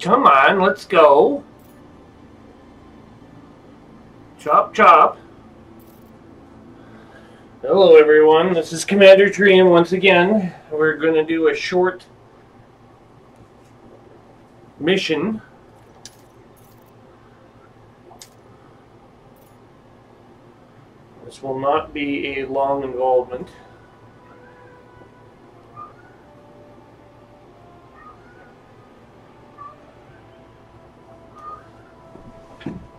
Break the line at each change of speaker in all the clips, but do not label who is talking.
Come on, let's go. Chop, chop. Hello, everyone. This is CMDR Trium once again. We're going to do a short mission. This will not be a long involvement.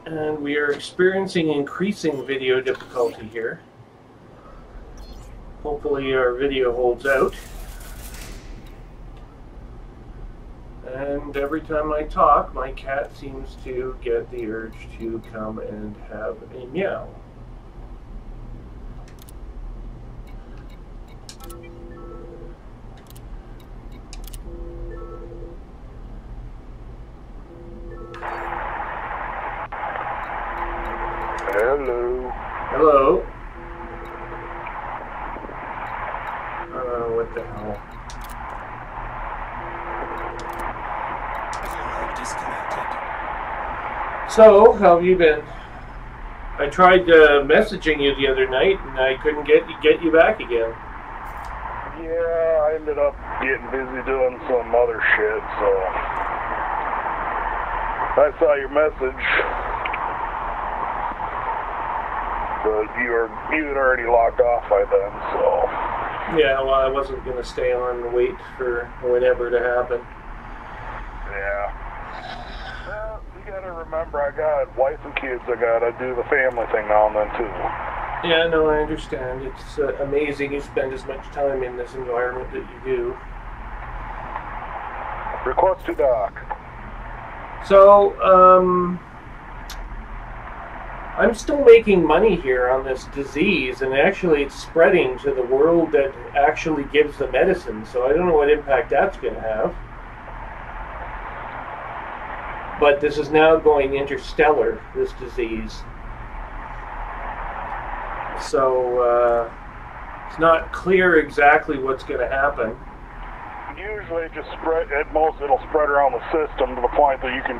And we are experiencing increasing video difficulty here. Hopefully our video holds out. And every time I talk, my cat seems to get the urge to come and have a meow.
Hello.
Hello. What the hell? So, how have you been? I tried messaging you the other night, and I couldn't get you back again.
Yeah, I ended up getting busy doing some other shit, so I saw your message. But you had already logged off by then, so...
Yeah, well, I wasn't going to stay on and wait for whatever to happen.
Yeah. Well, you gotta remember, I got wife and kids, I gotta do the family thing now and then, too.
Yeah, no, I understand. It's amazing you spend as much time in this environment that you do.
Request to dock.
So, I'm still making money here on this disease, and actually it's spreading to the world that actually gives the medicine, so I don't know what impact that's going to have. But this is now going interstellar, this disease. So, it's not clear exactly what's going to happen.
Usually it just spread, at most it'll spread around the system to the point that you can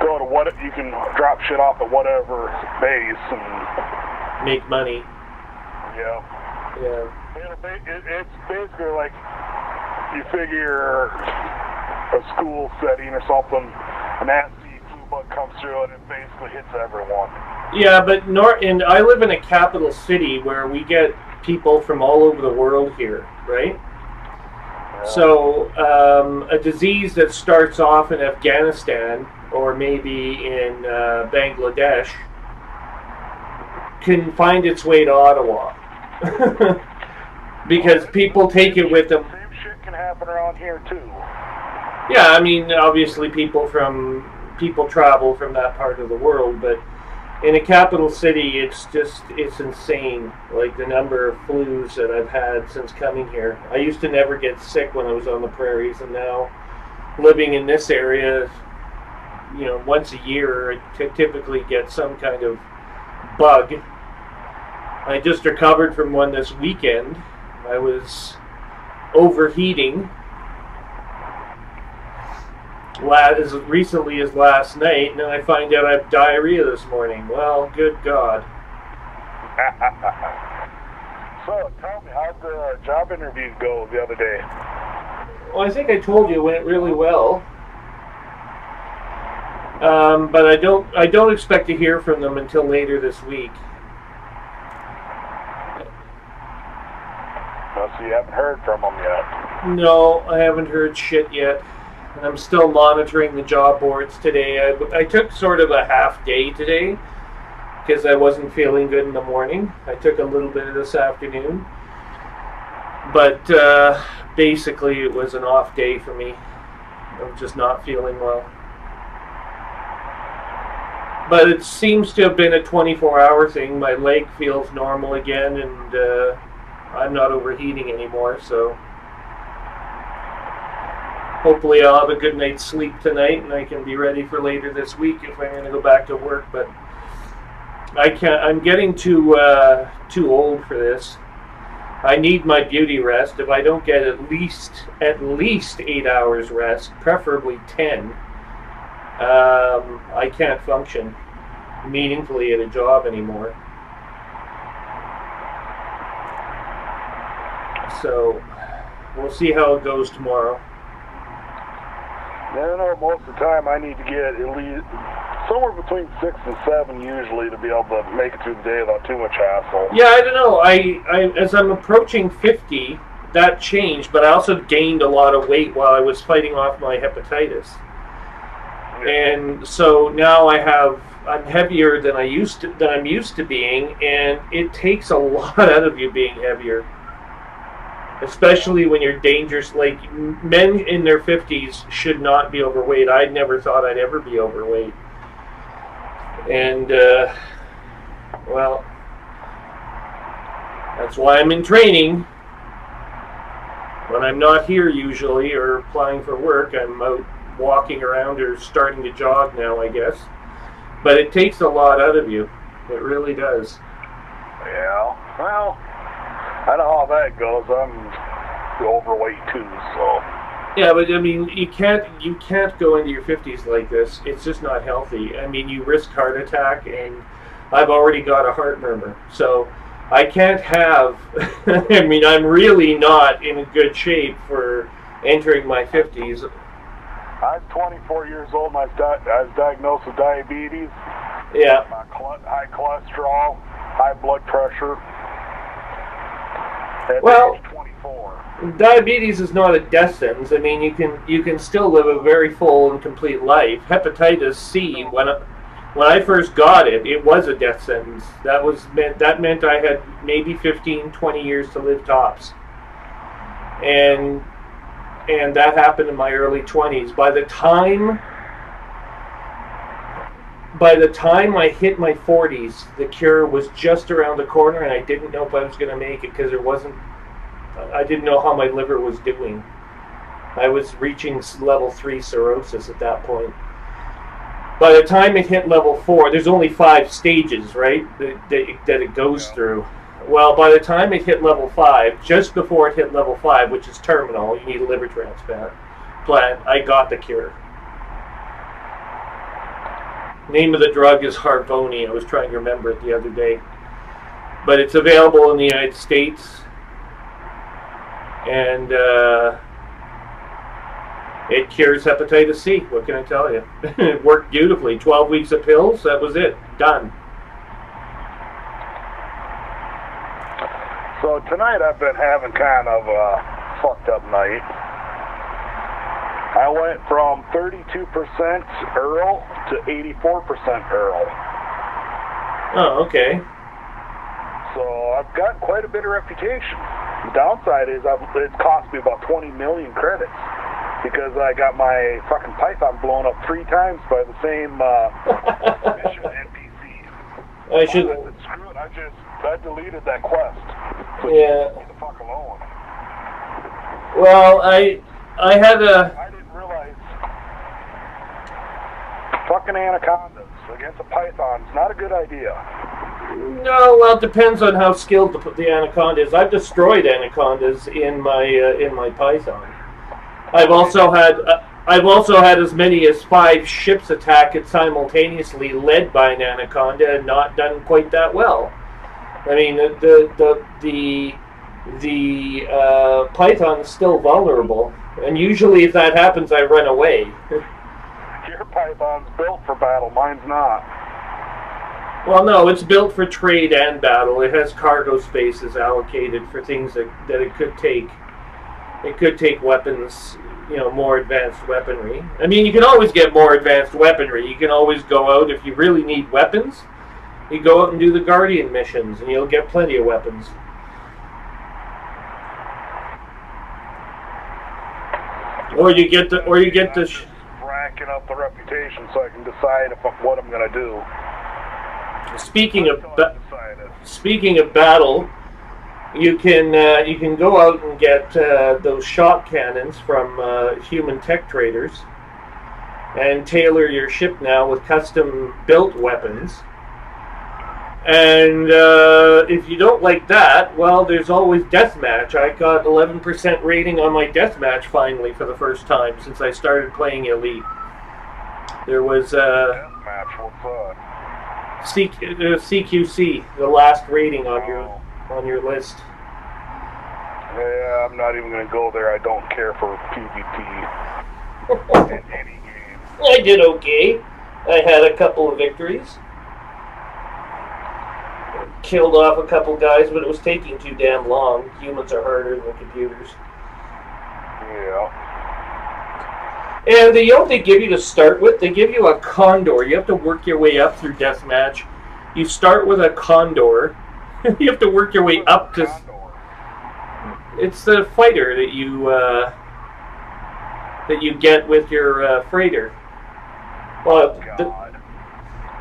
go to you can drop shit off at whatever base and
make money.
Yeah.
Yeah.
It's basically like you figure a school setting or something, an nasty flu bug comes through and it basically hits everyone. Yeah, but
and I live in a capital city where we get people from all over the world here, right? Yeah. So a disease that starts off in Afghanistan or maybe in Bangladesh can find its way to Ottawa. Because people take it with them.
Same shit can happen around here too.
Yeah, I mean, obviously people travel from that part of the world, but in a capital city, it's insane. Like the number of flus that I've had since coming here. I used to never get sick when I was on the prairies, and now living in this area, you know, once a year, I typically get some kind of bug. I just recovered from one this weekend. I was overheating as recently as last night, and then I find out I have diarrhea this morning. Well, good God.
So, tell me, how'd the job interview go the other day?
Well, I think I told you it went really well. But I don't expect to hear from them until later this week.
Oh, so you haven't heard from them yet?
No, I haven't heard shit yet. And I'm still monitoring the job boards today. I took sort of a half day today because I wasn't feeling good in the morning. I took a little bit this afternoon. But basically it was an off day for me. I'm just not feeling well. But it seems to have been a 24-hour thing. My leg feels normal again, and I'm not overheating anymore, so hopefully I'll have a good night's sleep tonight, and I can be ready for later this week if I'm going to go back to work. But I'm getting too old for this. I need my beauty rest. If I don't get at least 8 hours rest, preferably 10, I can't function meaningfully at a job anymore. So we'll see how it goes tomorrow.
I know most of the time I need to get at least somewhere between 6 and 7 usually to be able to make it through the day without too much hassle.
Yeah, I don't know. I as I'm approaching 50, that changed, but I also gained a lot of weight while I was fighting off my hepatitis. And so now I'm heavier than I'm used to being, and it takes a lot out of you being heavier. Especially when you're dangerous. Like, men in their 50s should not be overweight. I never thought I'd ever be overweight. And, well, that's why I'm in training. When I'm not here usually or applying for work, I'm out walking around or starting to jog now, I guess. But it takes a lot out of you. It really does.
Yeah, well, I know how that goes. I'm overweight too, so.
Yeah, but I mean, you can't go into your 50s like this. It's just not healthy. I mean, you risk heart attack, and I've already got a heart murmur, so I can't have. I mean, I'm really not in a good shape for entering my 50s.
I'm 24 years old, and I was diagnosed with diabetes.
Yeah.
High cholesterol, high blood pressure. At
well,
age 24.
Diabetes is not a death sentence. I mean, you can still live a very full and complete life. Hepatitis C, when I first got it, it was a death sentence. That meant I had maybe 15, 20 years to live tops. And that happened in my early 20s. By the time I hit my 40s, the cure was just around the corner, and I didn't know if I was going to make it because I didn't know how my liver was doing. I was reaching level 3 cirrhosis at that point. By the time it hit level 4, there's only 5 stages, right, that it goes through. Well, by the time it hit level 5, just before it hit level 5, which is terminal, you need a liver transplant, I got the cure. Name of the drug is Harvoni. I was trying to remember it the other day. But it's available in the United States. And it cures hepatitis C. What can I tell you? It worked beautifully. 12 weeks of pills, that was it. Done.
So tonight I've been having kind of a fucked up night. I went from 32% Earl to 84% Earl.
Oh, okay.
So I've got quite a bit of reputation. The downside is it's cost me about 20 million credits because I got my fucking Python blown up 3 times by the same mission NPC.
I should.
Screw it. I deleted that quest. So
yeah.
Leave me the fuck alone.
Well, I
didn't realize fucking anacondas against a python is not a good idea.
No, well, it depends on how skilled the anaconda is. I've destroyed anacondas in my Python. I've also had as many as 5 ships attack it simultaneously, led by an anaconda, and not done quite that well. I mean, the Python is still vulnerable, and usually if that happens, I run away.
Your Python's built for battle, mine's not.
Well, no, it's built for trade and battle. It has cargo spaces allocated for things that it could take. It could take weapons, more advanced weaponry. I mean, you can always get more advanced weaponry. You can always go out, if you really need weapons, you go out and do the Guardian missions, and you'll get plenty of weapons. Or you get the
racking up the reputation so I can decide what I'm going to do.
Speaking of battle, you can go out and get those shot cannons from human tech traders, and tailor your ship now with custom built weapons. And if you don't like that, well, there's always deathmatch. I got 11% rating on my deathmatch finally for the first time since I started playing Elite. There was
deathmatch. What's that?
CQC, the last rating on your list.
Yeah, I'm not even gonna go there. I don't care for PvP in any game.
I did okay. I had a couple of victories. Killed off a couple guys, but it was taking too damn long. Humans are harder than computers.
Yeah.
And you know what they give you to start with? They give you a condor. You have to work your way up through deathmatch. You start with a condor. You have to work your way up to... It's the fighter that you get with your freighter. Well,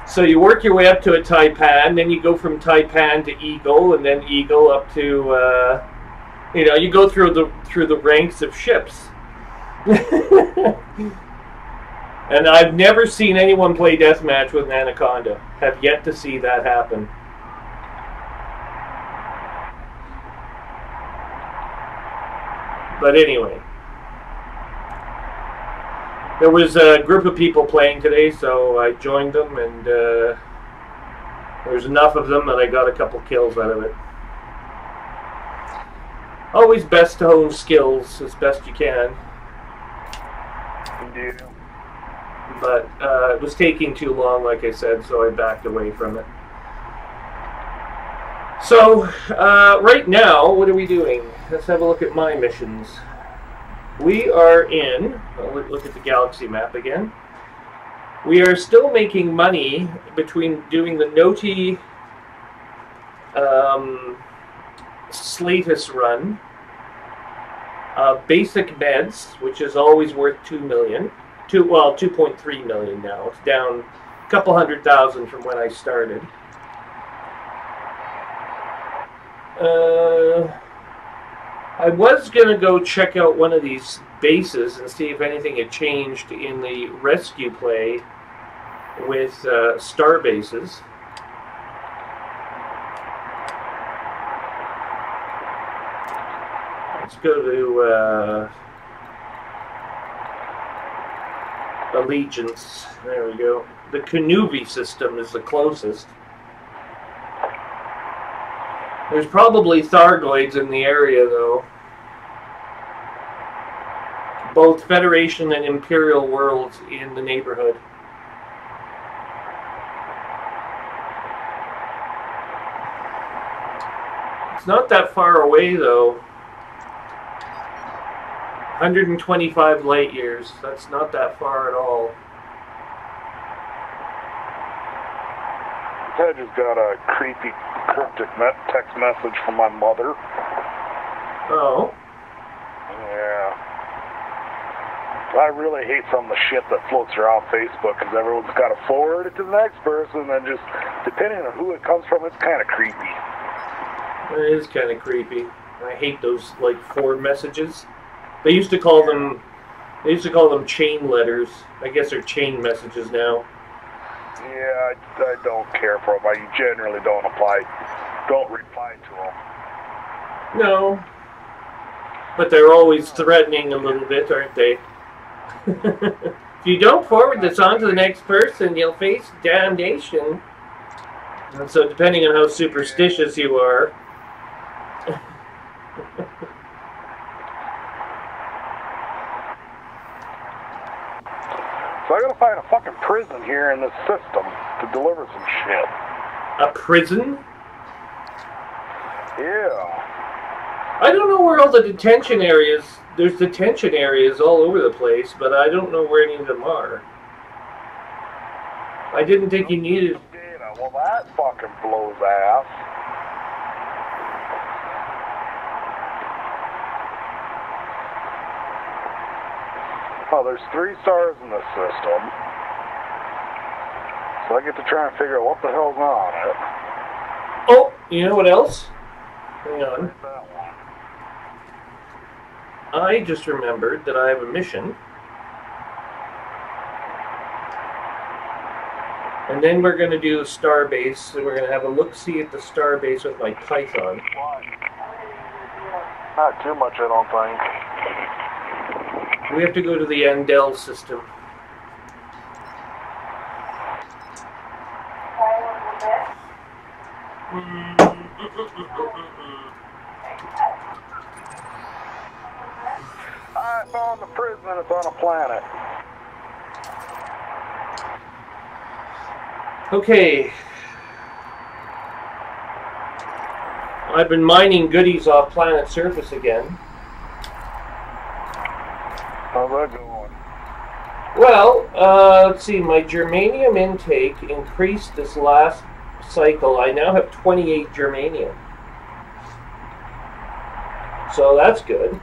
so you work your way up to a Taipan, then you go from Taipan to Eagle, and then Eagle up to you go through the ranks of ships. And I've never seen anyone play deathmatch with an Anaconda. Have yet to see that happen. But anyway, there was a group of people playing today, so I joined them, and there was enough of them that I got a couple kills out of it. Always best to hone skills as best you can.
Indeed.
But it was taking too long, like I said, so I backed away from it. So, right now, what are we doing? Let's have a look at my missions. We are in, I'll look at the galaxy map again. We are still making money between doing the Noti Slatus run, basic meds, which is always worth 2 million. 2.3 million now. It's down a couple 100,000 from when I started. I was going to go check out one of these bases and see if anything had changed in the rescue play with star bases. Let's go to Allegiance. There we go. The Canuvi system is the closest. There's probably Thargoids in the area, though. Both Federation and Imperial worlds in the neighborhood. It's not that far away, though. 125 light years. That's not that far at all.
I just got a creepy cryptic text message from my mother.
Oh.
Yeah. I really hate some of the shit that floats around Facebook because everyone's got to forward it to the next person, and just depending on who it comes from, it's kind of creepy.
It is kind of creepy. I hate those like forward messages. They used to call them chain letters. I guess they're chain messages now.
Yeah, I don't care for them. I generally don't reply to them.
No. But they're always threatening a little bit, aren't they? If you don't forward this on to the next person, you'll face damnation. And so depending on how superstitious you are...
So I gotta find a fucking prison here in this system to deliver some shit.
A prison?
Yeah.
I don't know where all the detention areas... There's detention areas all over the place, but I don't know where any of them are. I didn't think you needed...
Data. Well, that fucking blows ass. Oh, there's 3 stars in this system. So I get to try and figure out what the hell's on it.
Oh, you know what else? Hang on. I just remembered that I have a mission. And then we're going to do Starbase, and we're going to have a look-see at the Starbase with my Python.
Not too much, I don't think.
We have to go to the Andel system.
I found the prison, it's on a planet.
Okay. I've been mining goodies off planet surface again.
How's that going?
Well, let's see, my germanium intake increased this last cycle. I now have 28 germanium. So that's good.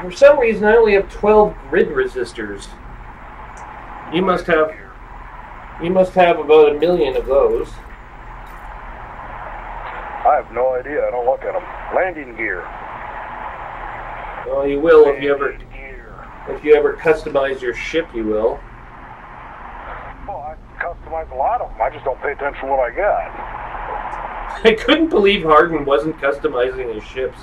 For some reason, I only have 12 grid resistors. You must have about 1 million of those.
I have no idea. I don't look at them. Landing gear.
Well, you will if you ever customize your ship. You will.
Well, I customize a lot of them. I just don't pay attention to what I got.
I couldn't believe Harden wasn't customizing his ships.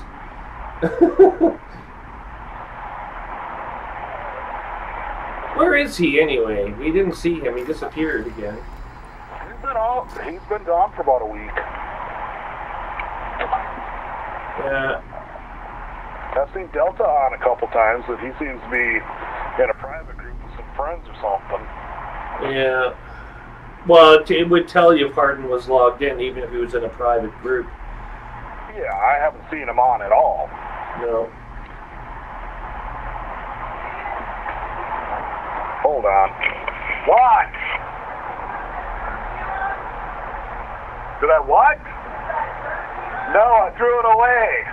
Where is he anyway? We didn't see him. He disappeared again.
He's been gone for about a week.
Yeah.
I've seen Delta on a couple times, but he seems to be in a private group with some friends or something.
Yeah. Well, it would tell you if Harden was logged in, even if he was in a private group.
Yeah, I haven't seen him on at all.
No.
Hold on. What? Did I what? No, I threw it away.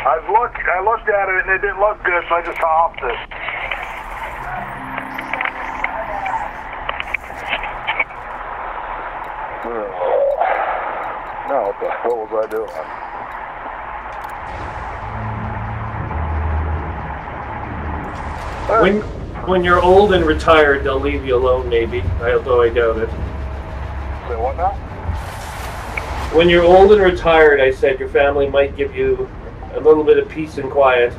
I looked at it and it didn't look good, so I just tossed it. No, what the hell was I doing?
When you're old and retired, they'll leave you alone, maybe. Although I doubt it.
Say what now?
When you're old and retired, I said your family might give you a little bit of peace and quiet,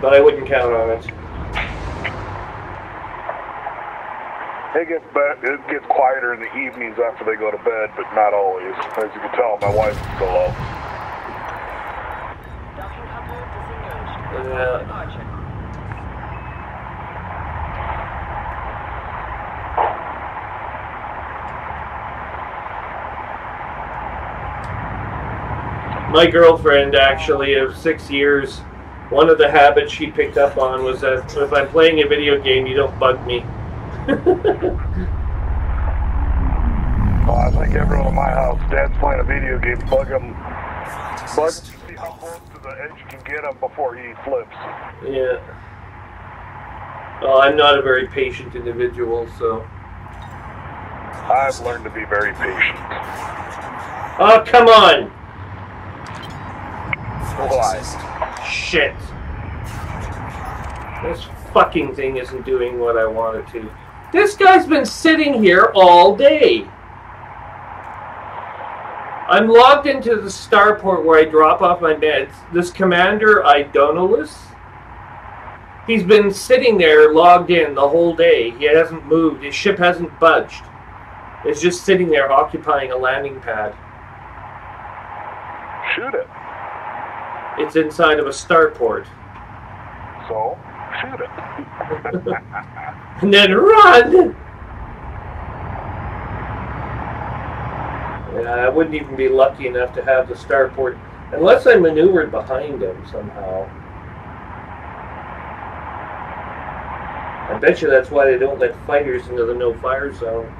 but I wouldn't count on it.
It gets quieter in the evenings after they go to bed, but not always. As you can tell, my wife's still up.
My girlfriend, actually, of 6 years, one of the habits she picked up on was that if I'm playing a video game, you don't bug me.
Well, I think everyone in my house, Dad's playing a video game, bug him to see how close to the edge you can get him before he flips.
Yeah. Well, I'm not a very patient individual, so...
I've learned to be very patient.
Oh, come on!
Why?
Shit. This fucking thing isn't doing what I want it to. This guy's been sitting here all day. I'm logged into the starport where I drop off my meds. This Commander Idonolus, he's been sitting there logged in the whole day. He hasn't moved. His ship hasn't budged. It's just sitting there occupying a landing pad.
Shoot it.
It's inside of a starport.
So, shoot it.
And then run! Yeah, I wouldn't even be lucky enough to have the starport unless I maneuvered behind him somehow. I bet you that's why they don't let fighters into the no-fire zone.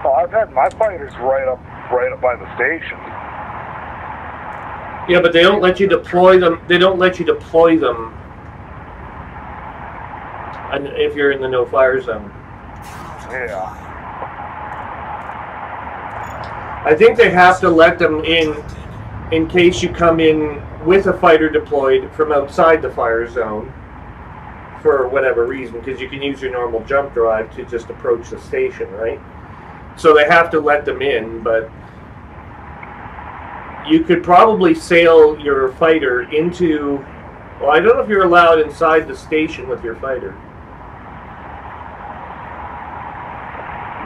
Well, I've had my fighters right up by the station.
Yeah, but they don't let you deploy them. They don't let you deploy them and if you're in the no-fire zone.
Yeah.
I think they have to let them in case you come in with a fighter deployed from outside the fire zone for whatever reason, because you can use your normal jump drive to just approach the station, right? So they have to let them in, but you could probably sail your fighter into... Well, I don't know if you're allowed inside the station with your fighter.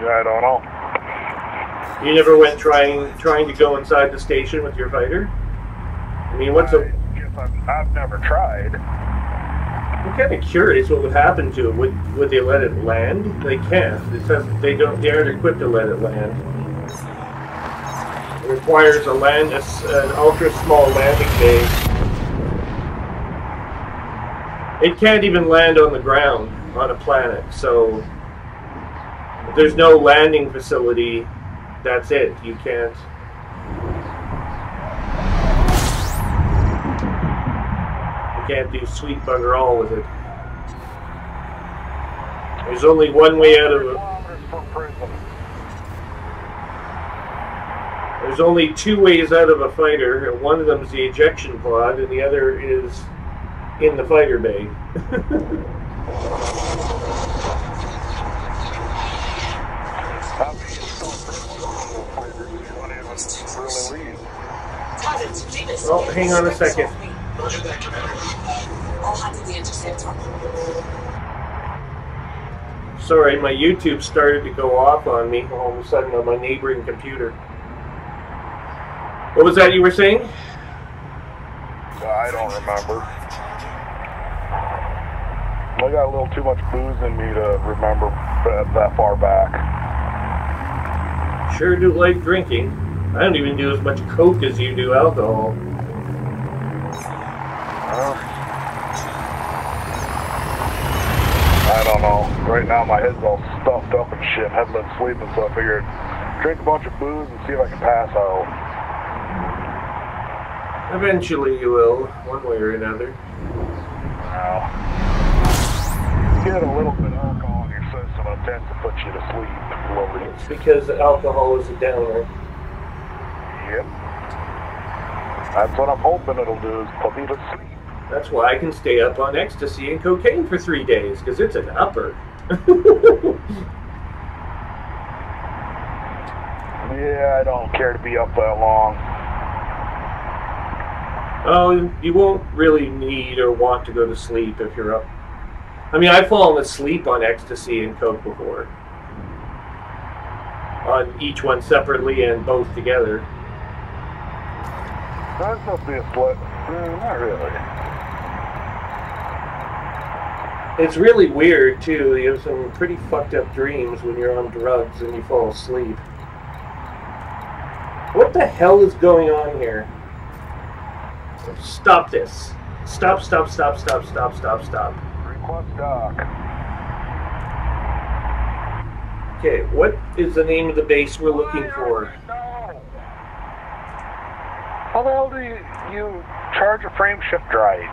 Yeah, I don't know.
You never went trying to go inside the station with your fighter? I mean, what's a...
I've never tried.
I'm kind of curious what would happen to it. Would they let it land? They can't. It says they aren't equipped to let it land. It requires an ultra small landing bay. It can't even land on the ground on a planet, so if there's no landing facility, that's it. You can't. You can't do sweet bugger all with it. There's only one way out of it. There's only two ways out of a fighter, and one of them is the ejection pod, and the other is in the fighter bay. Oh, hang on a second.
Roger that, Commander. I'll handle the interceptor.
Sorry, my YouTube started to go off on me all of a sudden on my neighboring computer. What was that you were saying?
I don't remember. I got a little too much booze in me to remember that far back.
Sure do like drinking. I don't even do as much coke as you do alcohol.
I don't know. Right now my head's all stuffed up and shit. I haven't been sleeping, so I figured drink a bunch of booze and see if I can pass out.
Eventually you will, one way or another.
Well, get a little bit of alcohol in your system, it tends to put you to sleep.
It's because alcohol is a downer.
Yep. That's what I'm hoping it'll do, is put me to sleep.
That's why I can stay up on ecstasy and cocaine for 3 days, because it's an upper.
Yeah, I don't care to be up that long.
Oh, you won't really need or want to go to sleep if you're up. I mean, I've fallen asleep on ecstasy and coke before. On each one separately and both together.
That's supposed to be a split. Not really.
It's really weird, too. You have some pretty fucked up dreams when you're on drugs and you fall asleep. What the hell is going on here? Stop this. Stop.
Request dock.
Okay, what is the name of the base we're looking for?
How the hell do you charge a frame shift drive?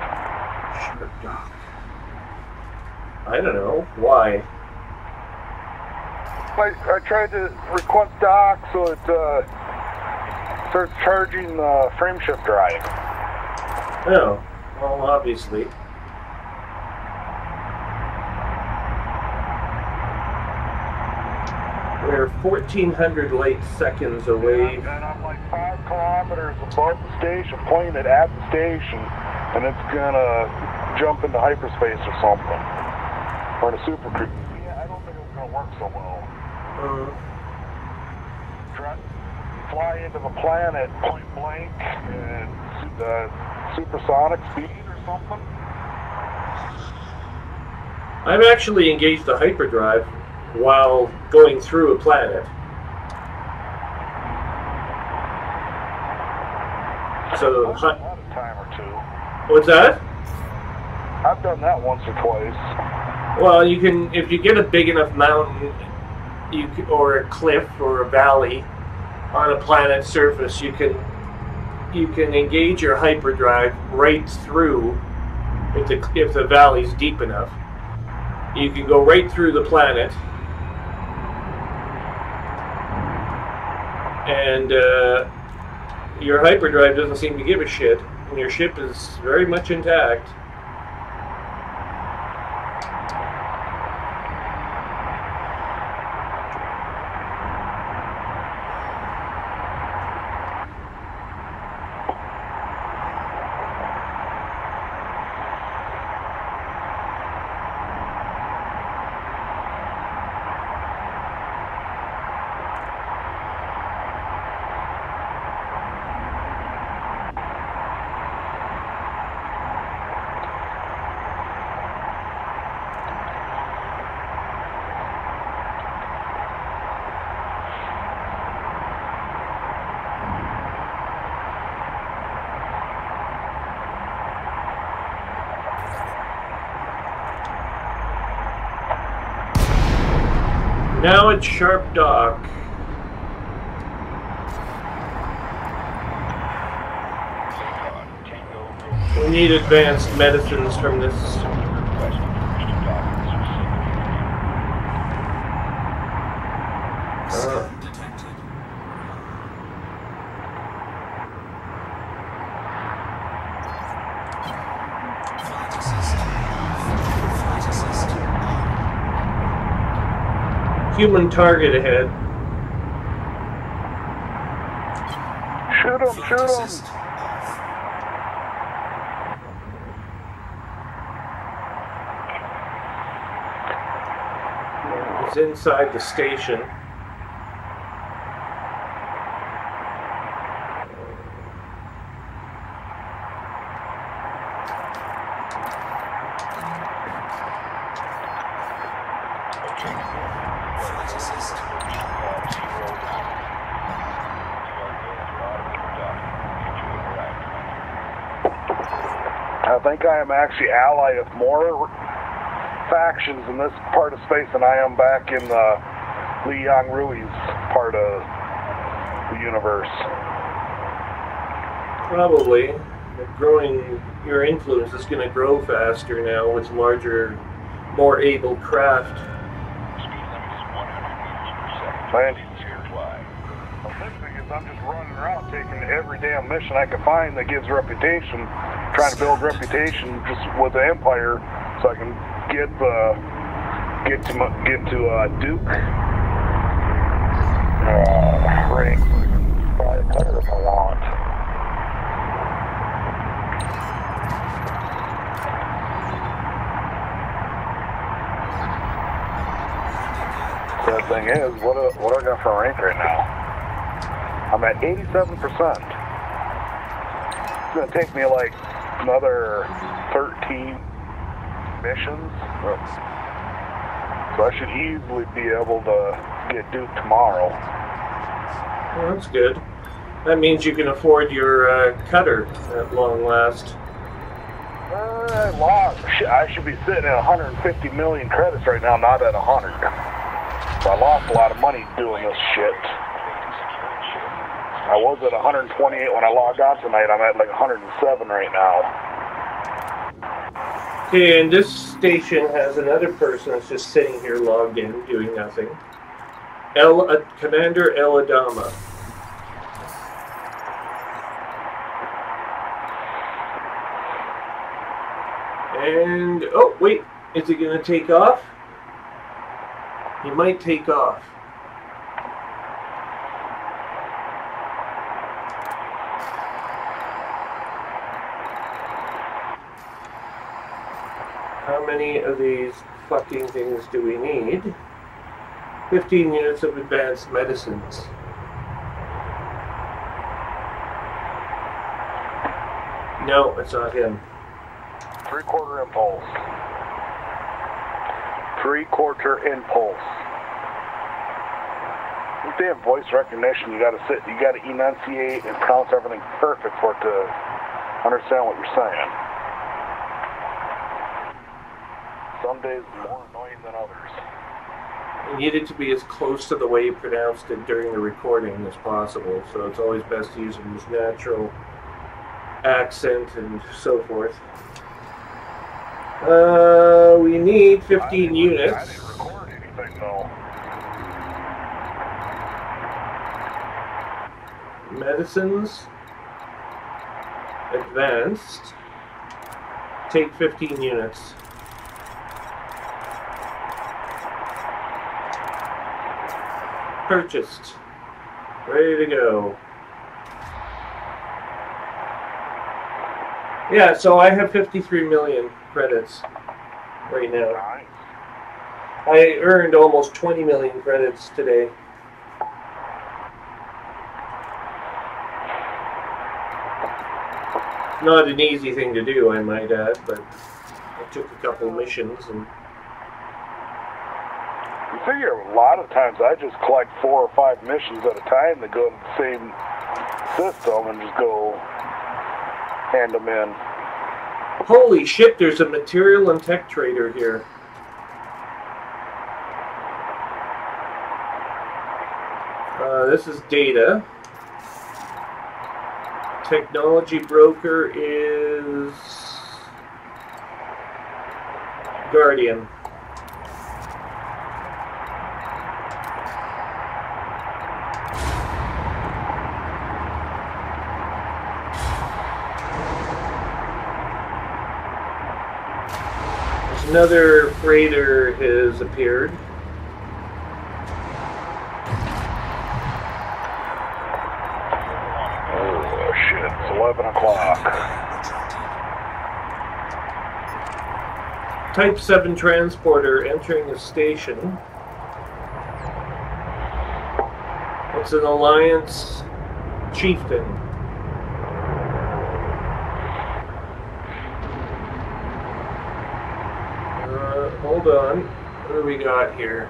I don't know. Why?
I tried to request dock so it starts charging the frame shift drive.
Oh, well, obviously. We're 1,400 light seconds away.
And I'm like 5 kilometers above the station, pointed at the station, and it's gonna jump into hyperspace or something. Or in a super cruise. Yeah, I don't think it's gonna work so well. Fly into the planet point blank and supersonic speed or something?
I've actually engaged the hyperdrive while going through a planet. So,
I've done that a time or two.
What's that?
I've done that once or twice.
Well, you can, if you get a big enough mountain, or a cliff or a valley on a planet's surface, you can engage your hyperdrive right through. If the valley's deep enough, you can go right through the planet, and your hyperdrive doesn't seem to give a shit. And your ship is very much intact. Now it's Sharp Dock. We need advanced medicines from this. Human target ahead.
Shoot him, shoot him!
He's inside the station.
I think I am actually allied with more factions in this part of space than I am back in the Liang Rui's part of the universe.
Probably. Your influence is going to grow faster now with larger, more able craft.
Man, the big thing is I'm just running around taking every damn mission I can find that gives reputation, trying to build reputation just with the Empire, so I can get to Duke rank. Buy a cutter if I want. The thing is, what do I got for rank right now? I'm at 87%. It's gonna take me like another 13 missions, so I should easily be able to get Duke tomorrow.
Well, that's good. That means you can afford your cutter at long last.
I should be sitting at 150 million credits right now, not at 100. So I lost a lot of money doing this shit. I was at 128 when I logged on tonight. I'm at like 107 right now.
Okay, and this station has another person that's just sitting here logged in, doing nothing. Commander El Adama. And, oh, wait, is it going to take off? He might take off. How many of these fucking things do we need? 15 units of advanced medicines. No, it's not him.
3/4 impulse. 3/4 impulse. With damn voice recognition, you gotta enunciate and pronounce everything perfect for it to understand what you're saying. Some days more annoying than others.
You need it to be as close to the way you pronounced it during the recording as possible, so it's always best to use his natural accent and so forth. We need 15 units.
I didn't record anything though.
Medicines. advanced. Take 15 units. Purchased. Ready to go. Yeah, so I have 53 million credits right now.
Nice.
I earned almost 20 million credits today. Not an easy thing to do, I might add, but I took a couple missions and...
You figure a lot of times I just collect 4 or 5 missions at a time that go to the same system and just go hand them in.
Holy shit, there's a material and tech trader here. This is data. Technology broker is Guardian. Another freighter has appeared.
Oh shit, it's 11 o'clock.
Type 7 transporter entering the station. It's an Alliance chieftain. Hold on. What do we got here?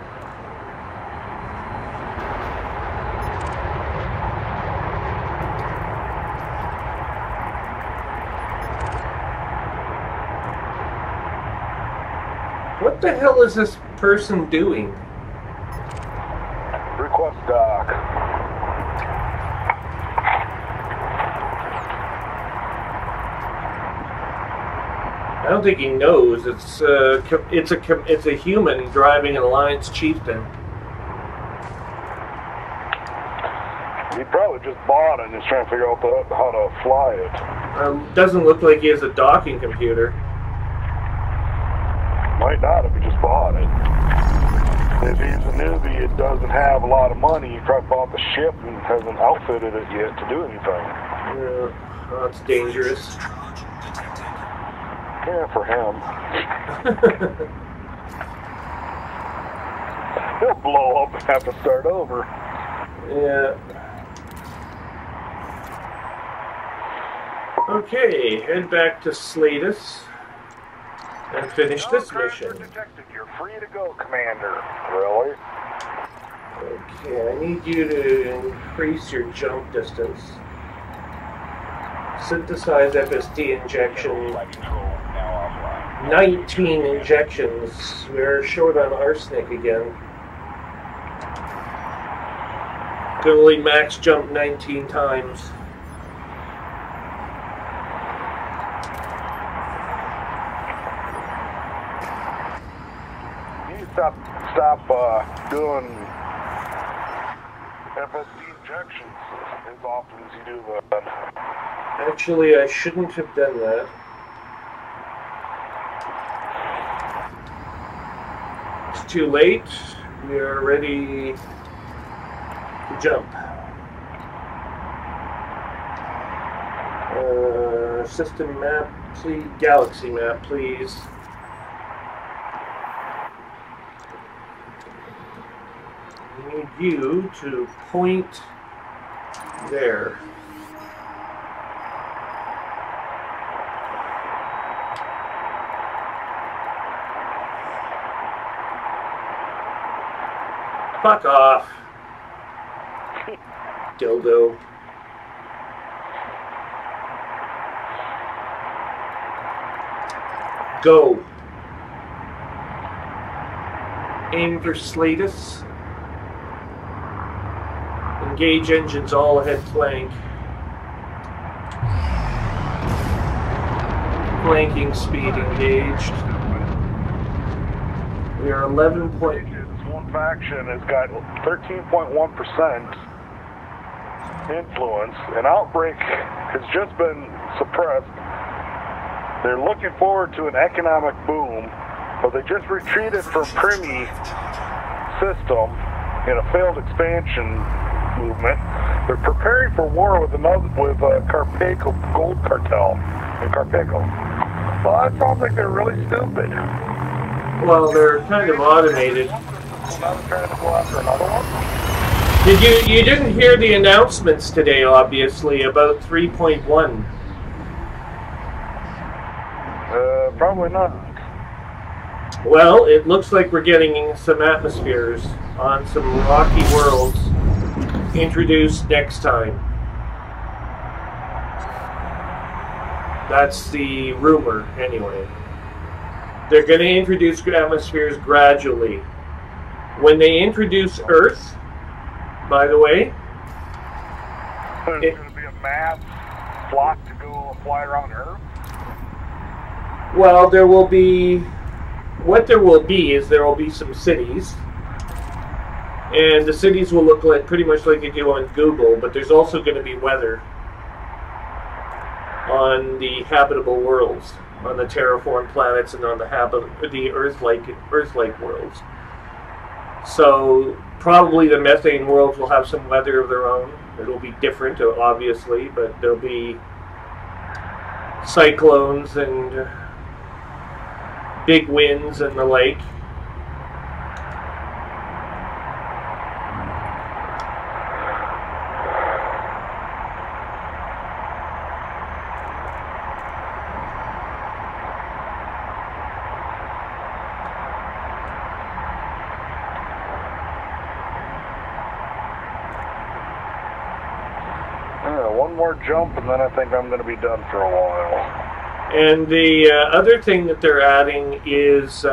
What the hell is this person doing?
Request dock.
I don't think he knows. It's a human driving an Alliance chieftain.
He probably just bought it and is trying to figure out how to fly it.
Doesn't look like he has a docking computer.
Might not if he just bought it. If he's a newbie, it doesn't have a lot of money. He probably bought the ship and hasn't outfitted it yet to do anything.
Yeah, that's dangerous.
Yeah, for him. He'll blow up and have to start over.
Yeah. Okay, head back to Slatus and finish this mission.
Detected. You're free to go, Commander. Really?
Okay, I need you to increase your jump distance. Synthesize FSD injection. 19 injections. We're short on arsenic again. Can only max jump 19 times.
You need to stop doing FSD injections as often as you do that.
Actually, I shouldn't have done that. It's too late. We are ready to jump. System map, please. Galaxy map, please. We need you to point there. Fuck off. Dildo. Go. Aim for Slatus. Engage engines all ahead flank. Flanking speed engaged. We are 11 point...
One faction has got 13.1%. influence. An outbreak has just been suppressed. They're looking forward to an economic boom, but they just retreated from Primy system in a failed expansion movement. They're preparing for war with Carpaco Gold Cartel in Carpaco. Well, that sounds like they're really stupid.
Well, they're kind of automated.
Now they're trying to go after another one.
You didn't hear the announcements today, obviously, about 3.1.
Probably not.
Well, it looks like we're getting some atmospheres on some rocky worlds introduced next time. That's the rumor, anyway. They're going to introduce atmospheres gradually. When they introduce Earth, by the way,
there's going to be a mass flock to go fly around Earth.
Well, there will be. What there will be is there will be some cities, and the cities will look like pretty much like they do on Google. But there's also going to be weather on the habitable worlds, on the terraformed planets, and on the Earth-like worlds. So probably the methane worlds will have some weather of their own. It'll be different, obviously, but there'll be cyclones and big winds and the like.
One more jump and then I think I'm going to be done for a while.
And the other thing that they're adding is,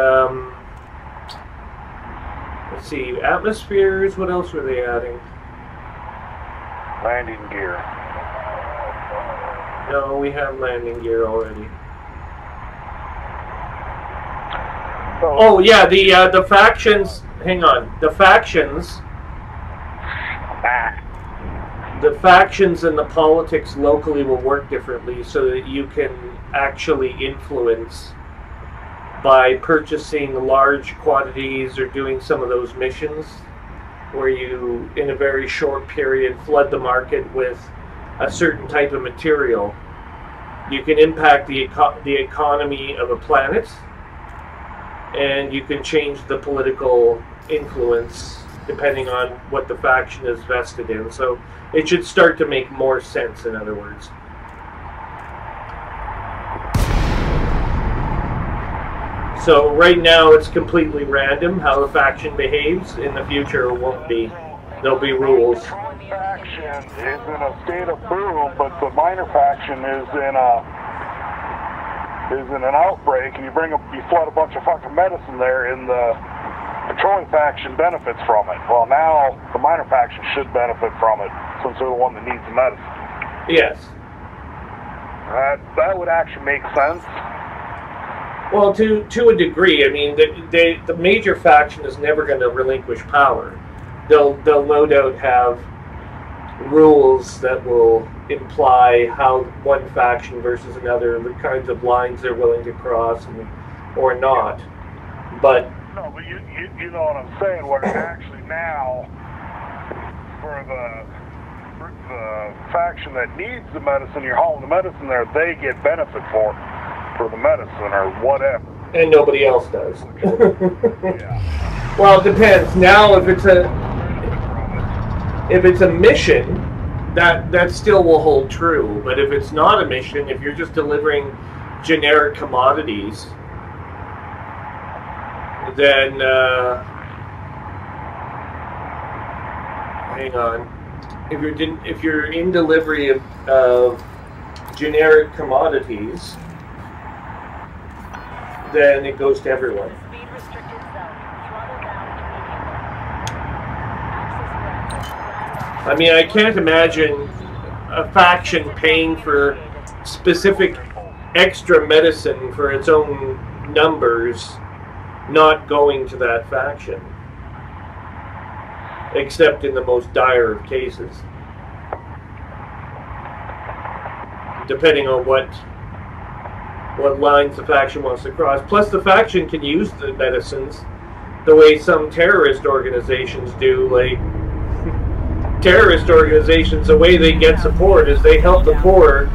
let's see, atmospheres. What else were they adding?
Landing gear.
No, we have landing gear already. Oh yeah, the factions. Hang on, the factions. The factions and the politics locally will work differently so that you can actually influence by purchasing large quantities or doing some of those missions where you, in a very short period, flood the market with a certain type of material. You can impact the economy of a planet, and you can change the political influence depending on what the faction is vested in. So it should start to make more sense, in other words. So right now it's completely random how the faction behaves. In the future it won't be. There'll be rules.
The faction is in a state of boom, but the minor faction is in an outbreak, and you flood a bunch of fucking medicine there, and the controlling faction benefits from it. Well, now the minor faction should benefit from it, since they're the one that needs the medicine.
Yes.
That would actually make sense.
Well, to a degree. I mean, the major faction is never going to relinquish power. They'll no doubt have rules that will imply how one faction versus another, the kinds of lines they're willing to cross or not. But
no, but you know what I'm saying. Where actually now, for the faction that needs the medicine, you're hauling the medicine there, they get benefit for the medicine or whatever.
And nobody else does.
Yeah.
Well, it depends. Now, if it's a mission, that still will hold true. But if it's not a mission, if you're just delivering generic commodities, then hang on. If you're in delivery of generic commodities, then it goes to everyone. I mean, I can't imagine a faction paying for specific extra medicine for its own numbers not going to that faction, except in the most dire of cases. depending on what lines the faction wants to cross. Plus, the faction can use the medicines the way some terrorist organizations do. Like, terrorist organizations, the way they get support is they help the poor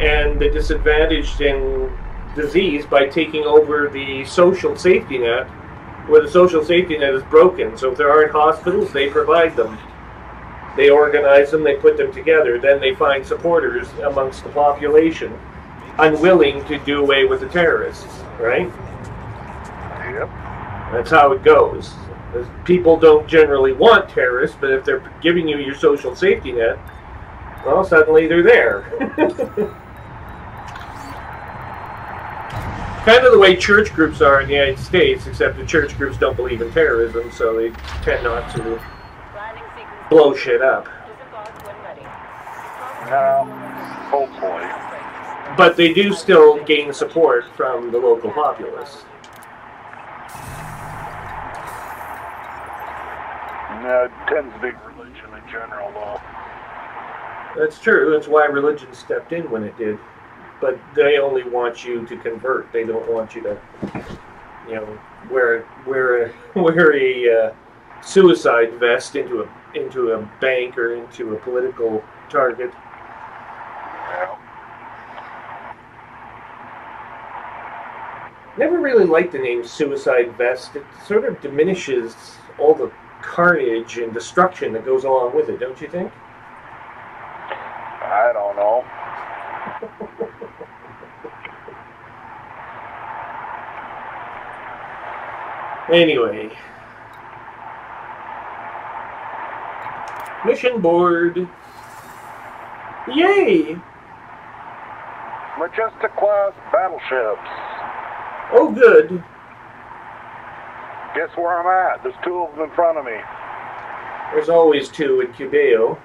and the disadvantaged and diseased by taking over the social safety net, where the social safety net is broken. So if there aren't hospitals, they provide them. They organize them, they put them together, then they find supporters amongst the population unwilling to do away with the terrorists, right?
Yep. That's
how it goes. People don't generally want terrorists, but if they're giving you your social safety net, well, suddenly they're there. Kind of the way church groups are in the United States, except the church groups don't believe in terrorism, so they tend not to blow shit up.
Hopefully.
But they do still gain support from the local populace.
No, it tends to be religion in general, though.
That's true. That's why religion stepped in when it did. But they only want you to convert. They don't want you to, you know, wear a suicide vest into a bank or into a political target.
Yeah.
Never really liked the name suicide vest. It sort of diminishes all the carnage and destruction that goes along with it, don't you think?
I don't know.
Anyway. Mission board. Yay!
Majestic class battleships.
Oh, good.
Guess where I'm at? There's two of them in front of me.
There's always two in Cubeo.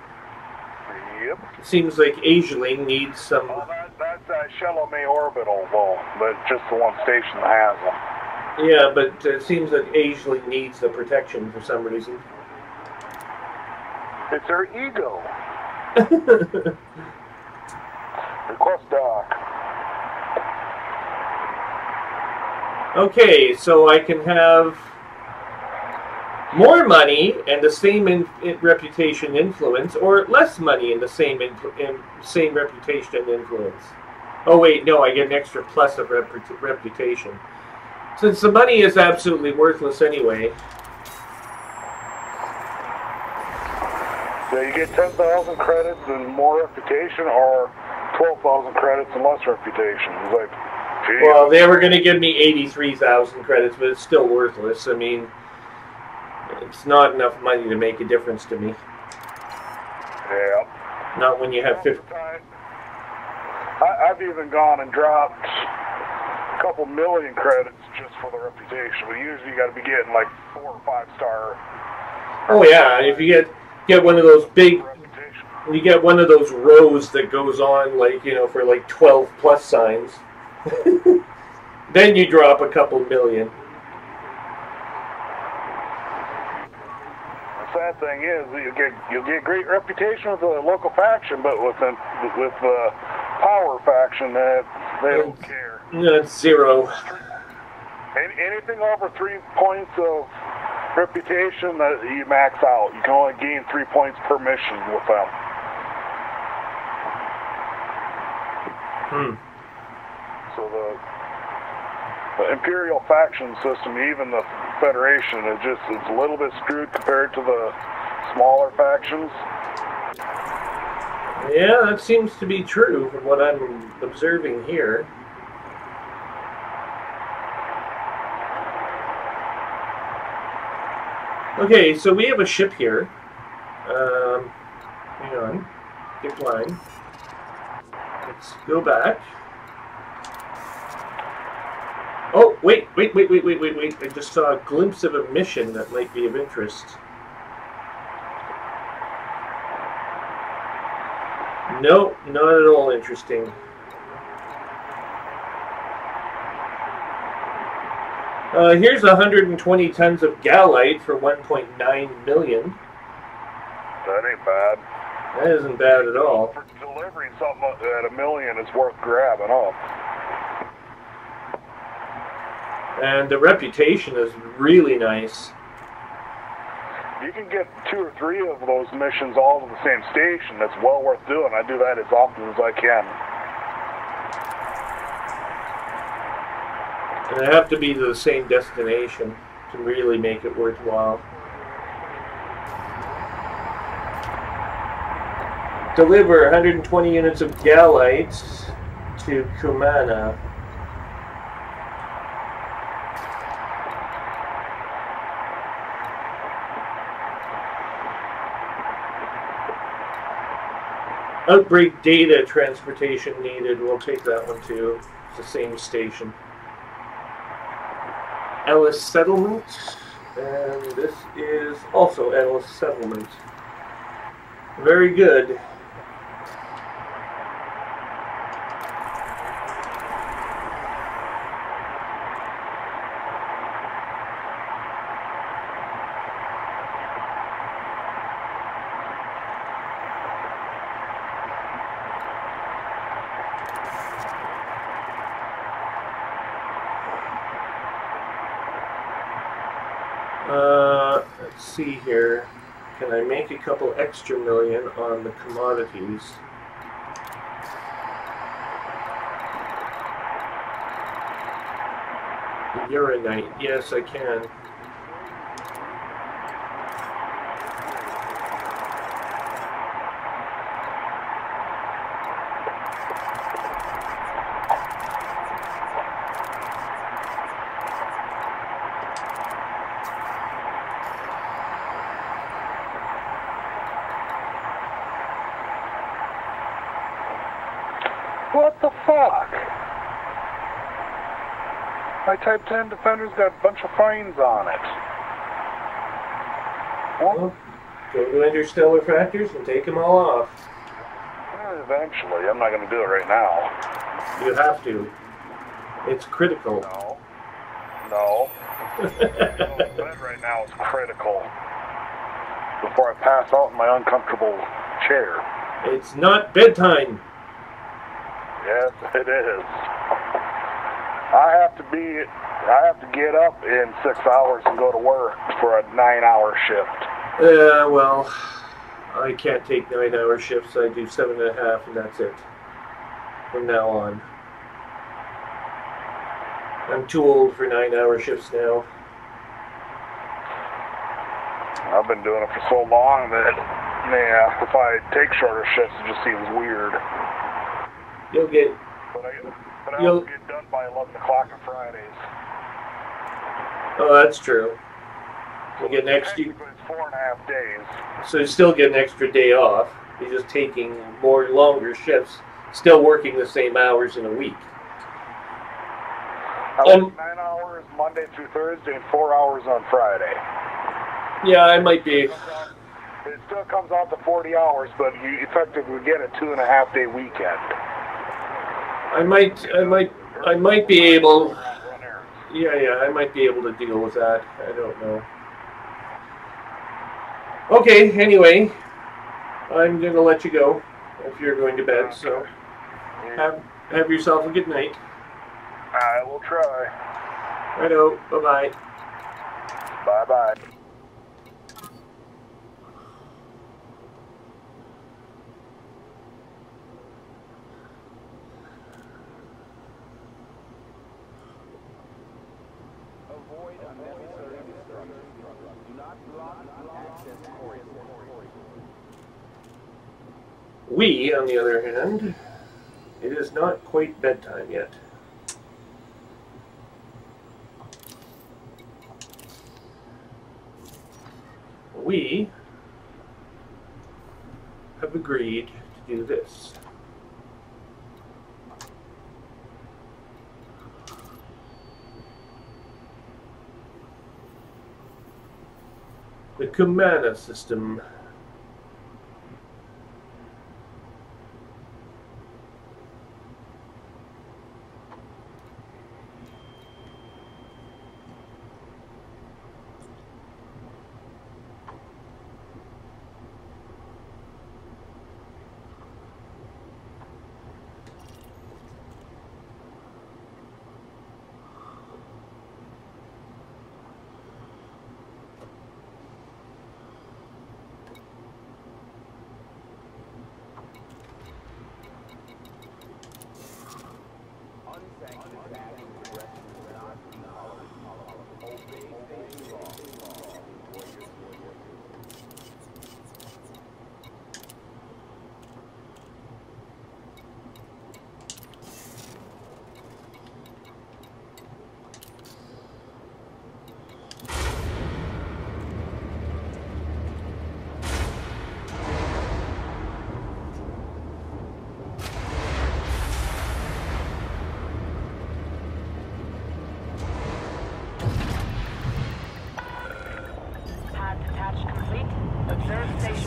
Yep.
It seems like Aisling needs some...
Well, that's Shalomay Orbital, though. But just the one station that has them.
Yeah, but it seems that Aisling needs the protection for some reason.
It's her ego. Request dock.
Okay, so I can have more money and the same reputation influence, or less money and the same reputation and influence. Oh wait, no, I get an extra plus of reputation. Since the money is absolutely worthless anyway.
So you get 10,000 credits and more reputation, or 12,000 credits and less reputation. It's like, geez.
Well, they were going to give me 83,000 credits, but it's still worthless. I mean, it's not enough money to make a difference to me.
Yeah.
Not when you have 50.
I've even gone and dropped a couple million credits just for the reputation, but usually you got to be getting like 4 or 5 star.
Oh yeah, if you get one of those big, you get one of those rows that goes on, like, you know, for like 12 plus signs. Then you drop a couple million.
The sad thing is you'll get great reputation with the local faction, but with the power faction, they don't care.
That's 0.
Anything over 3 points of reputation, that you max out. You can only gain 3 points per mission with them. So the Imperial faction system, even the Federation, it's a little bit screwed compared to the smaller factions.
Yeah, that seems to be true from what I'm observing here. Okay, so we have a ship here. Hang on. Decline. Let's go back. Oh, wait. I just saw a glimpse of a mission that might be of interest. No, not at all interesting. Here's 120 tons of gallite for 1.9 million.
That ain't bad.
That isn't bad at all.
For delivering something at $1 million is worth grabbing up.
And the reputation is really nice.
You can get 2 or 3 of those missions all to the same station. That's well worth doing. I do that as often as I can.
And they have to be to the same destination to really make it worthwhile. Deliver 120 units of galites to Kumana. Outbreak data transportation needed. We'll take that one too. It's the same station. Ellis Settlement. And this is also Ellis Settlement. Very good. Let's see here. Can I make a couple extra million on the commodities? Uranite. Yes, I can.
What the fuck? My Type 10 Defender's got a bunch of fines on it.
Well, go to Interstellar Factors and take them all off.
Eventually. I'm not going to do it right now.
You have to. It's critical.
No. No. Bed right now is critical. Before I pass out in my uncomfortable chair.
It's not bedtime.
Yes, it is. I have to get up in 6 hours and go to work for a 9-hour shift.
Well, I can't take 9-hour shifts. I do 7.5, and that's it. From now on. I'm too old for 9-hour shifts now.
I've been doing it for so long that, yeah, if I take shorter shifts, it just seems weird.
You'll get...
But I also get done by 11 o'clock on Fridays.
Oh, that's true. You get an extra...
It's 4.5 days.
So you still get an extra day off. You're just taking longer shifts, still working the same hours in a week.
I work 9 hours Monday through Thursday and 4 hours on Friday.
Yeah, I might be...
It still comes out to 40 hours, but you effectively get a 2.5-day weekend.
I might be able... Yeah, I might be able to deal with that. I don't know. Okay, anyway, I'm going to let you go if you're going to bed, so have yourself a good night.
I will try.
Righto, bye-bye.
Bye-bye.
We, on the other hand, it is not quite bedtime yet. We have agreed to do this. The Kumana system.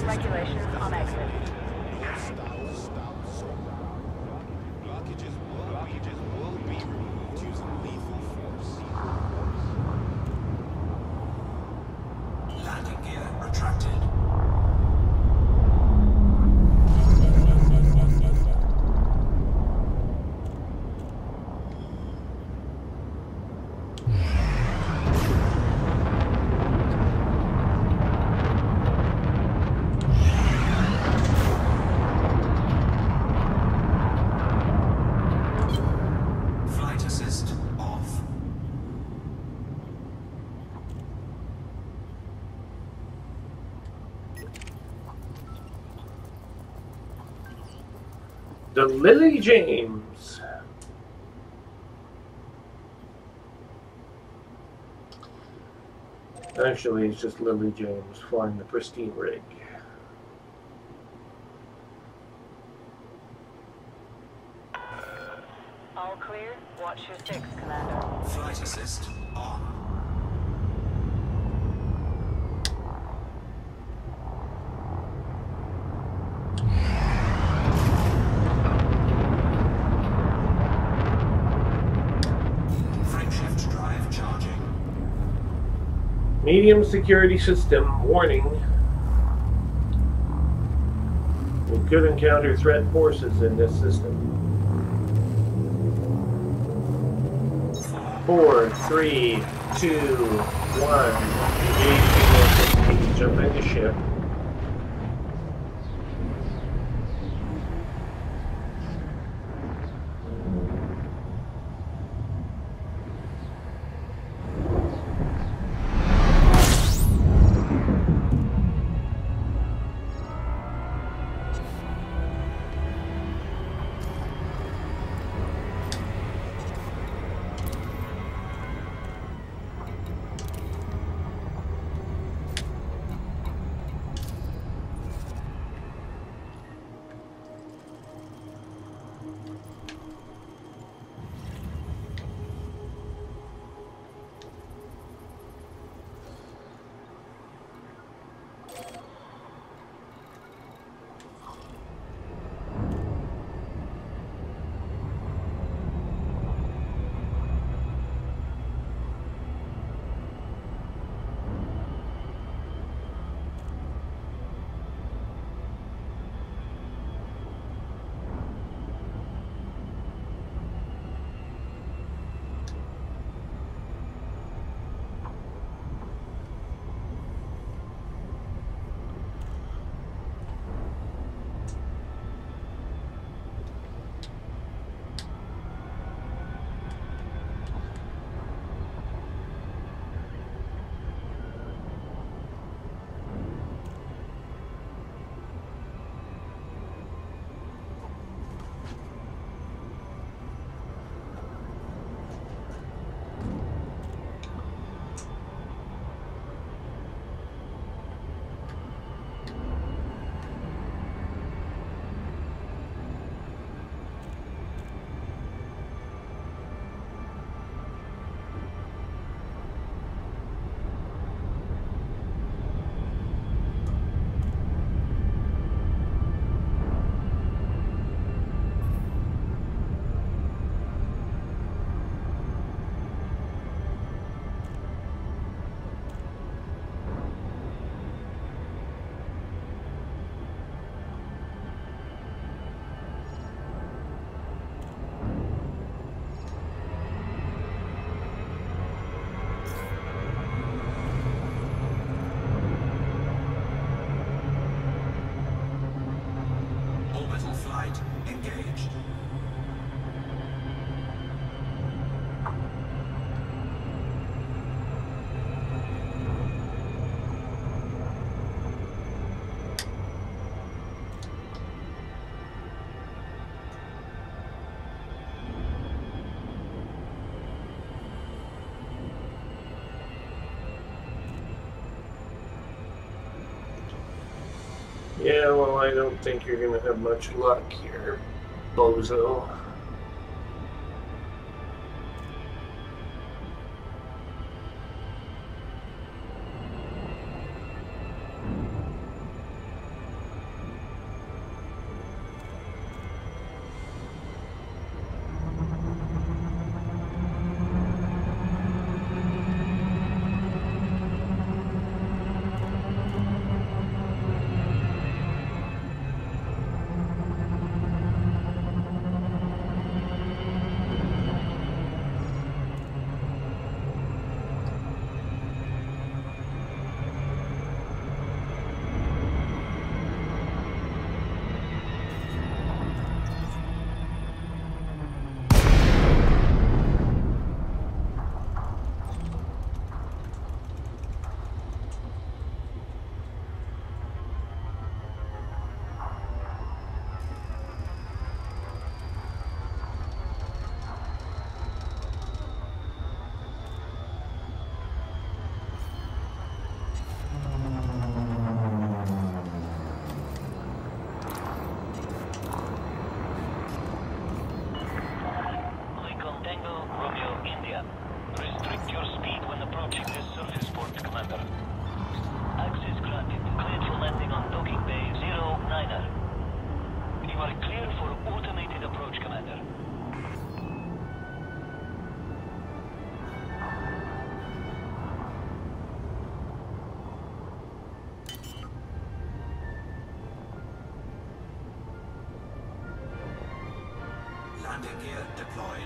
Regulations on exit.
Blockages will be removed using lethal force.
Landing gear retracted. Flight assist off.
The Lily James. Actually, it's just Lily James flying the pristine rig.
All clear. Watch your 6, Commander.
Flight assist on. Frameshift drive charging.
Medium security system warning. We could encounter threat forces in this system. 4, 3, 2, 1. Engage. Jump in the ship. Yeah, well, I don't think you're going to have much luck here, bozo.
Landing gear deployed.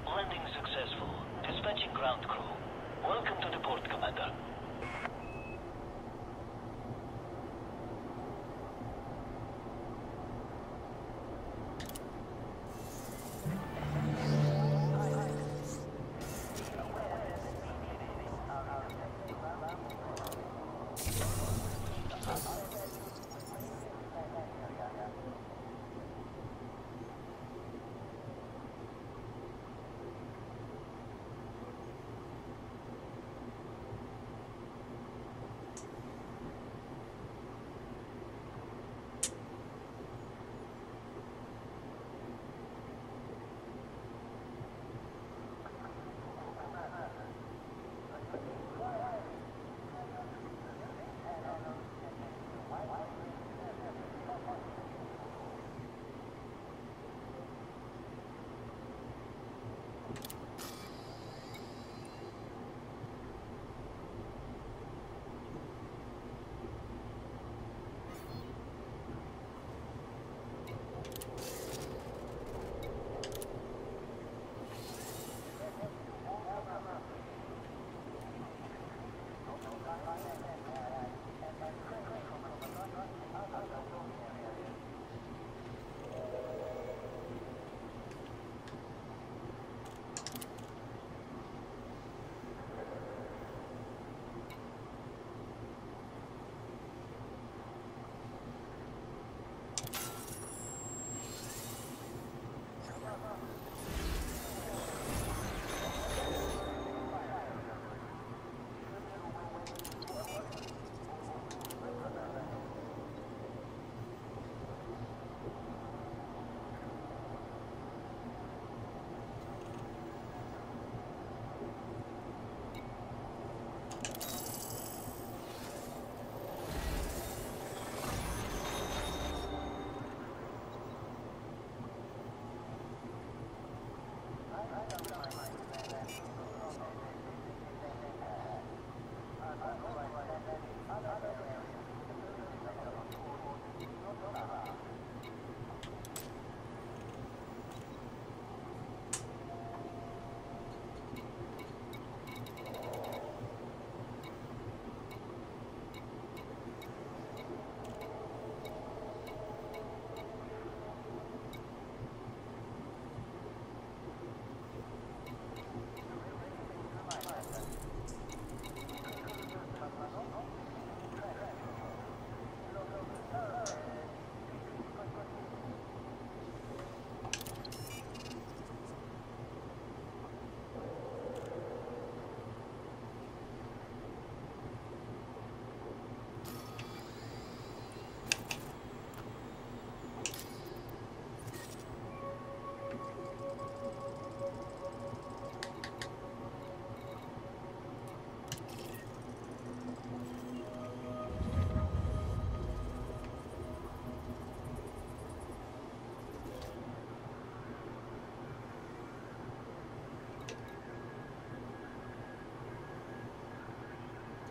Landing successful. Dispatching ground crew. Welcome to the port, Commander.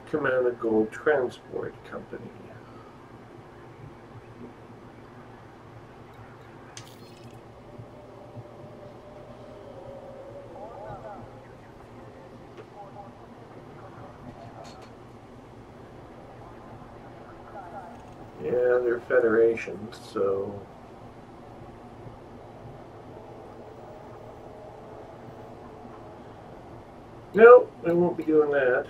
Commander Gold Transport Company. Yeah, they're federations, so... No, I won't be doing that.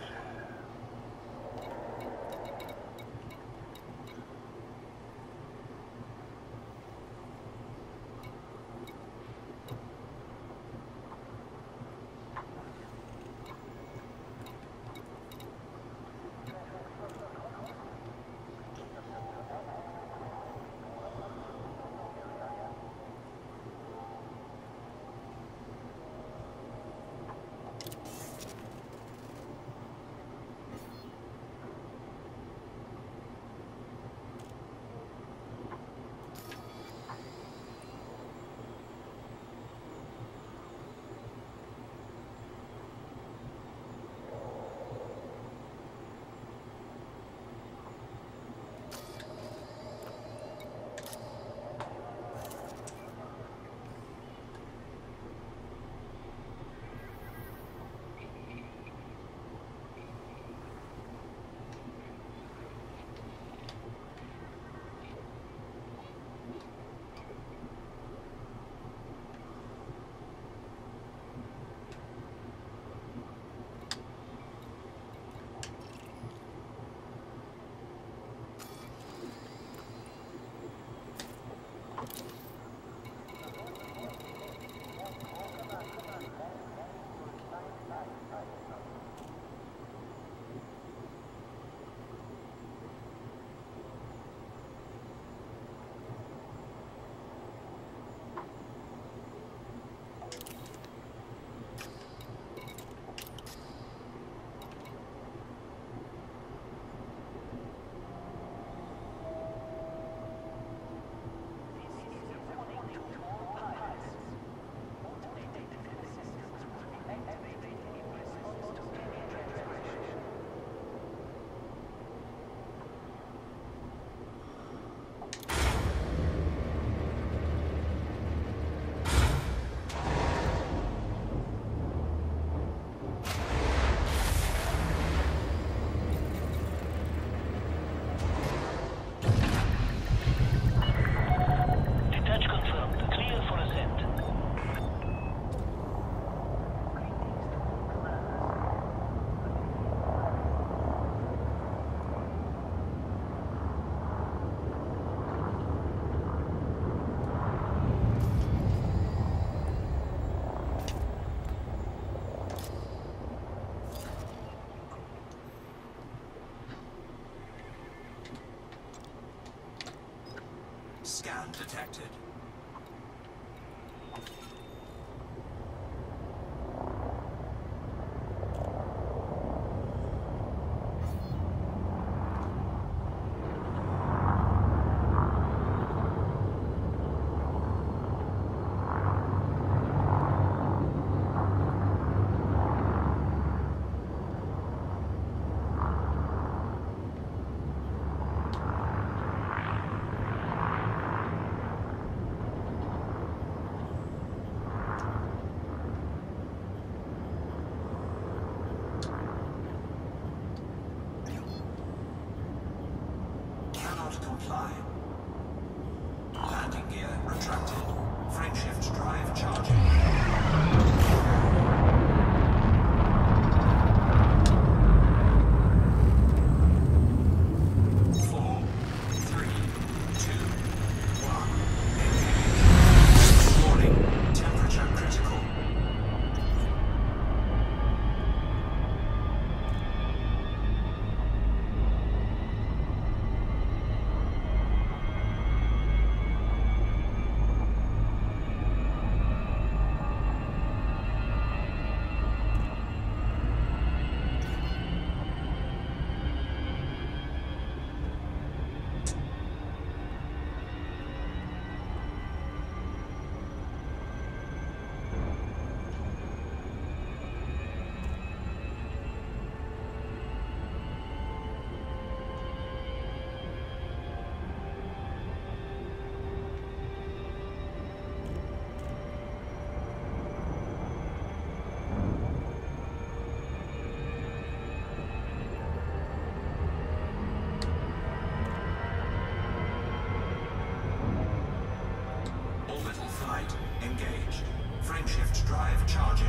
drive charging.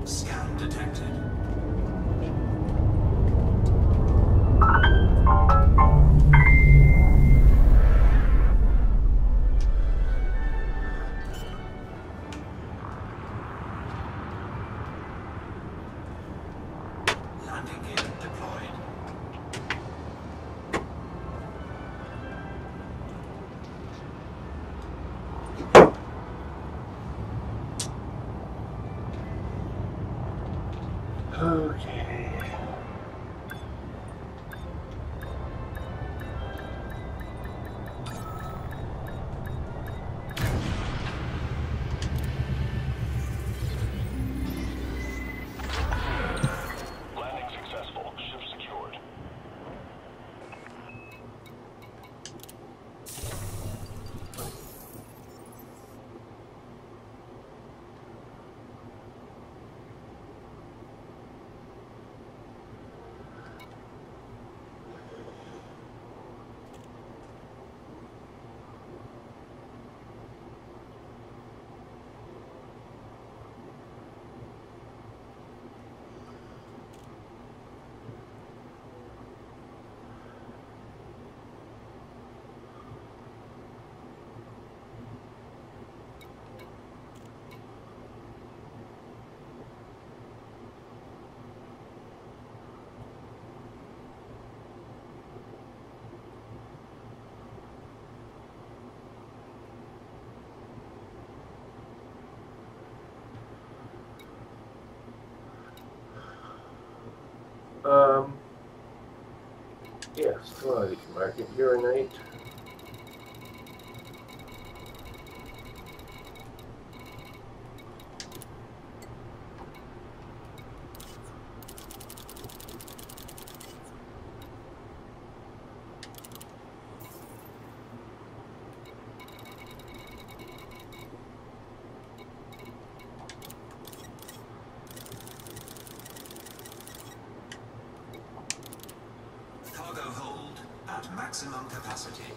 Scan detected. Landing gear deployed.
Yes, commodity market, uranite.
Cargo hold at maximum capacity.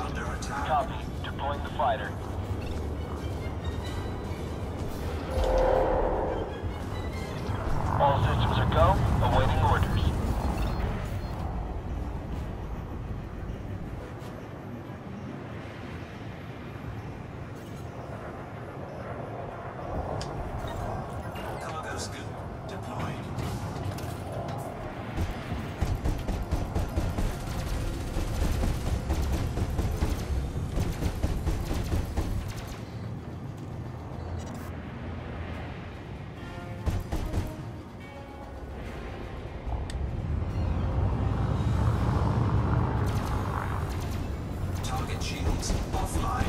under attack.
Copy. Deploying the fighter. All systems are go. Awaiting orders.
Cargo scoop deployed. Target shields offline.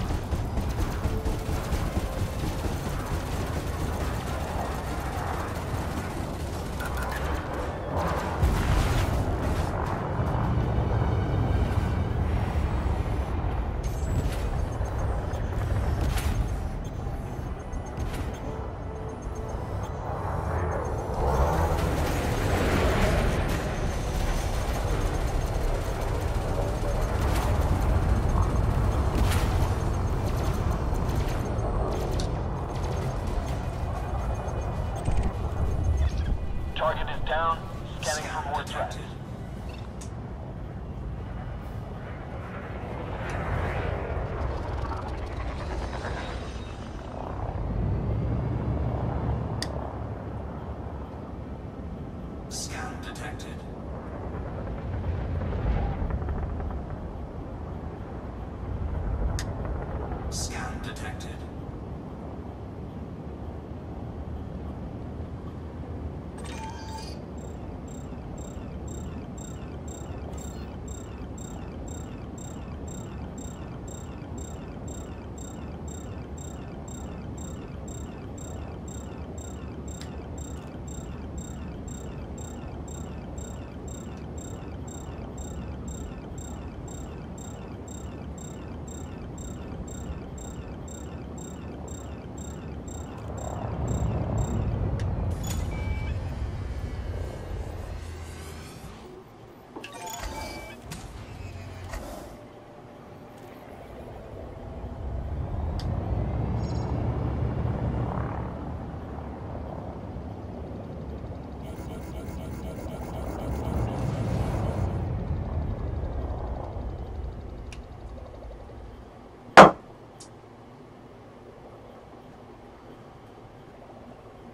Target is down. Scanning for more threats.
Scan detected. Scan detected.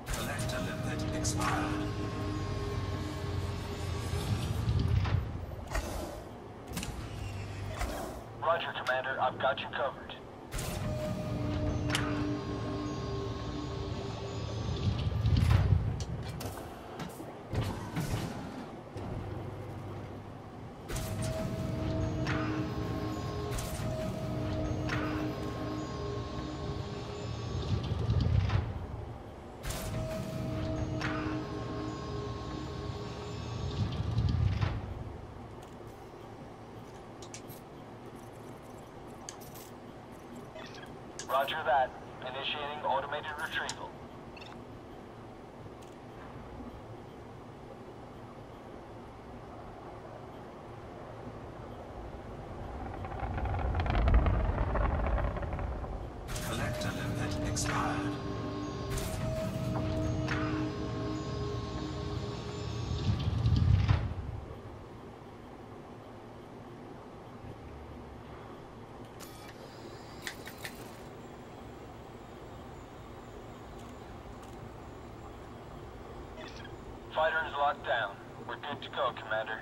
Collector limpet expired.
Roger, Commander. I've got you covered. Roger that. Initiating automated retrieval.
Collector limpet expired.
Fighter is locked down. We're good to go, Commander.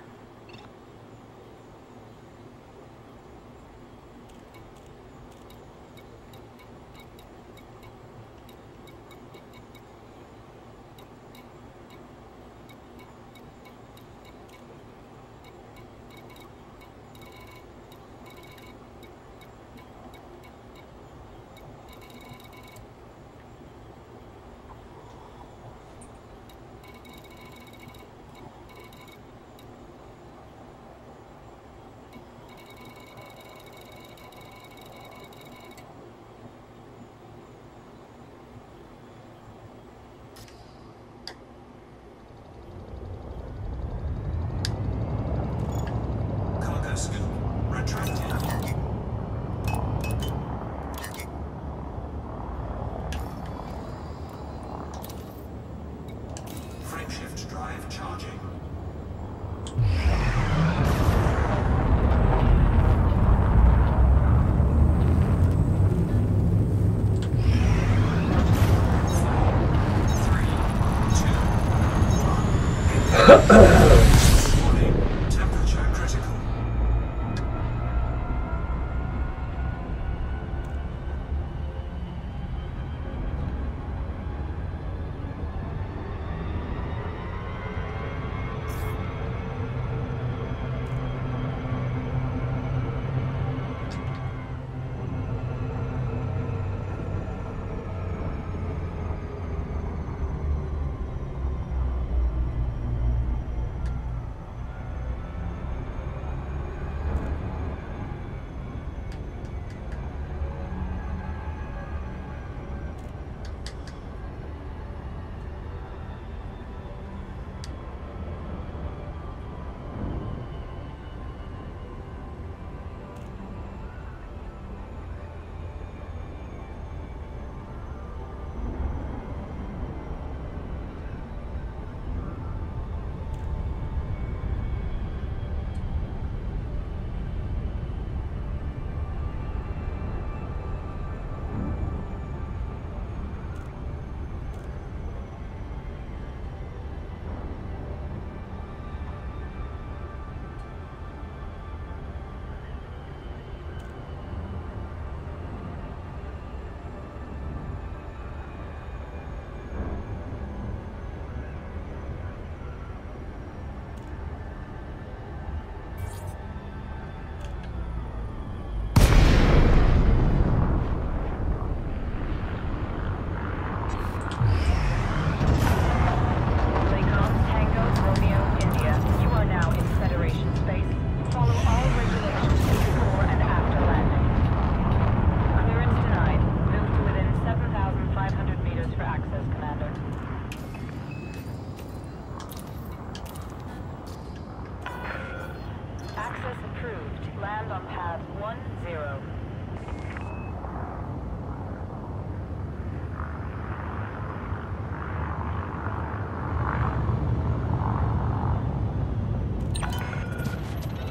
Warning, temperature critical.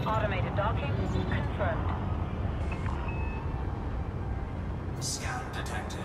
Automated docking confirmed.
Scan detected.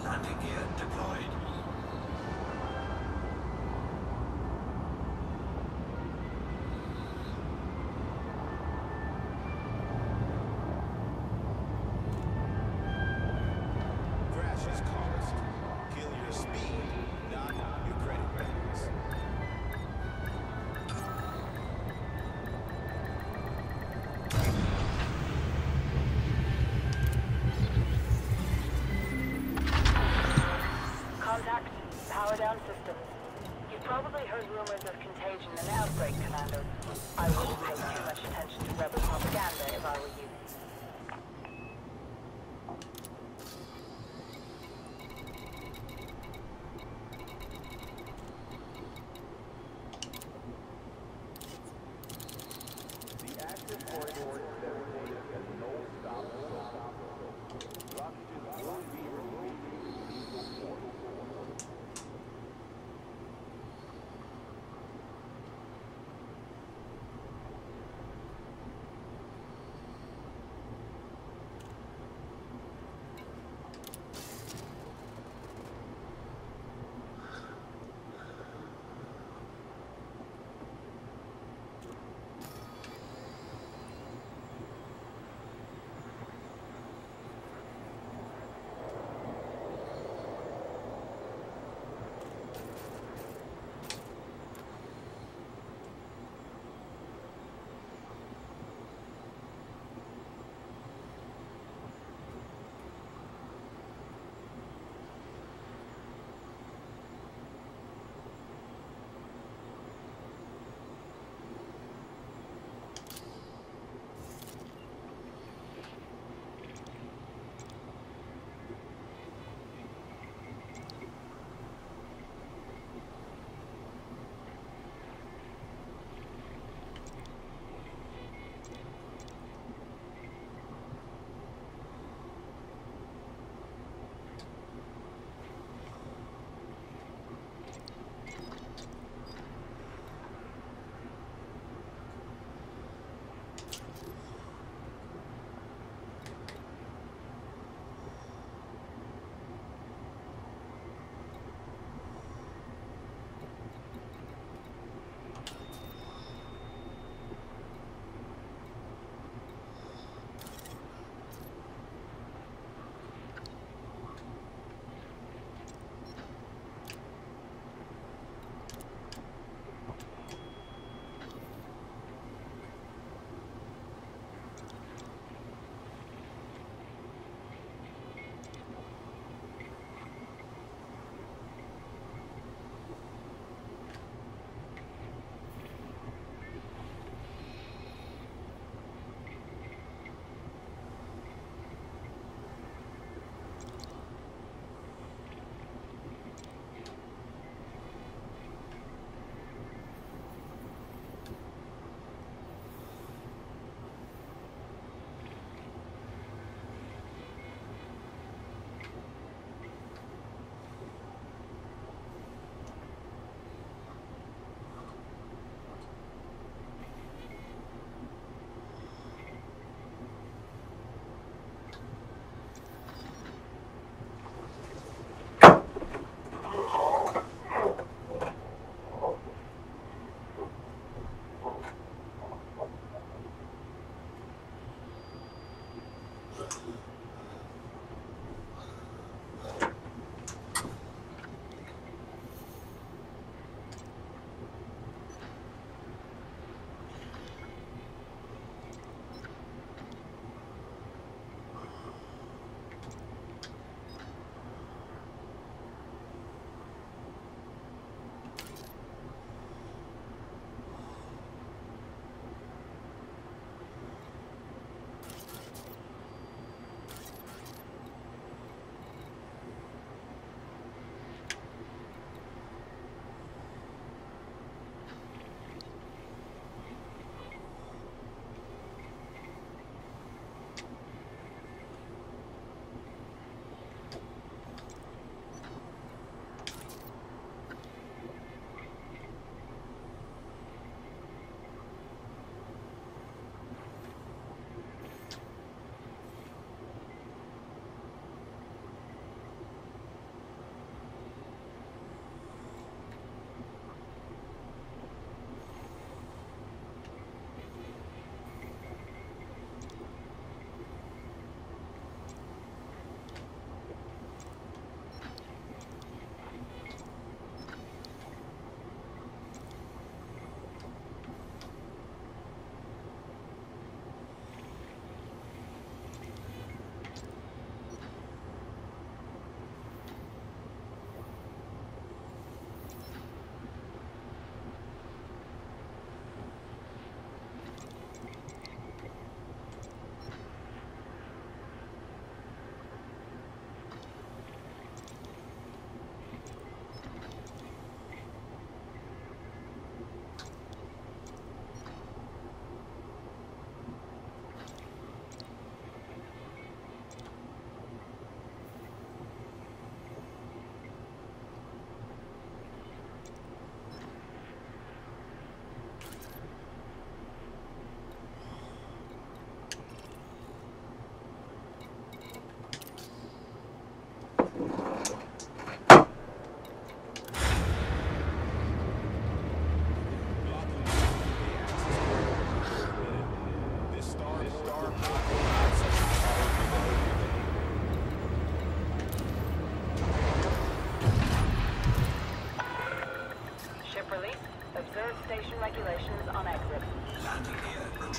Landing gear deployed.
Crash is caused. Kill your speed, not your credit ratings.
Contact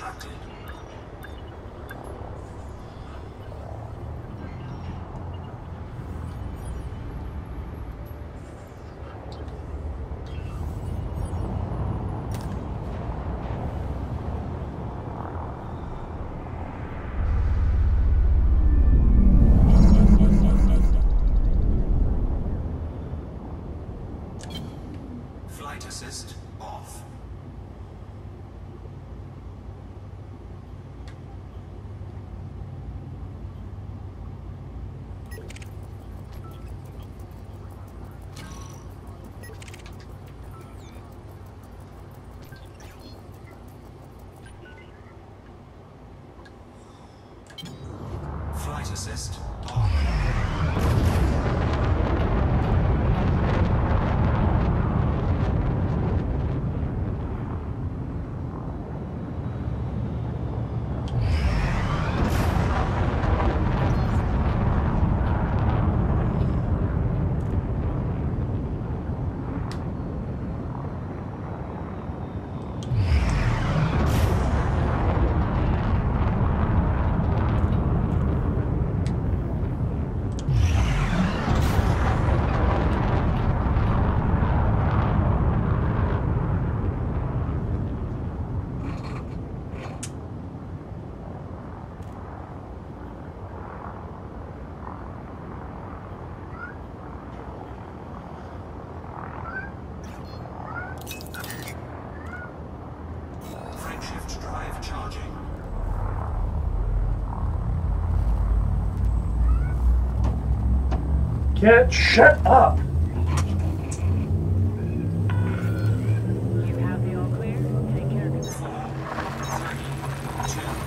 extracted. Flight assist off. Flight assist on. Shift drive charging.
Cat, shut up!
You have the all clear? Take care of yourself.
4, 3, 2.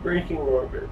Braking orbit.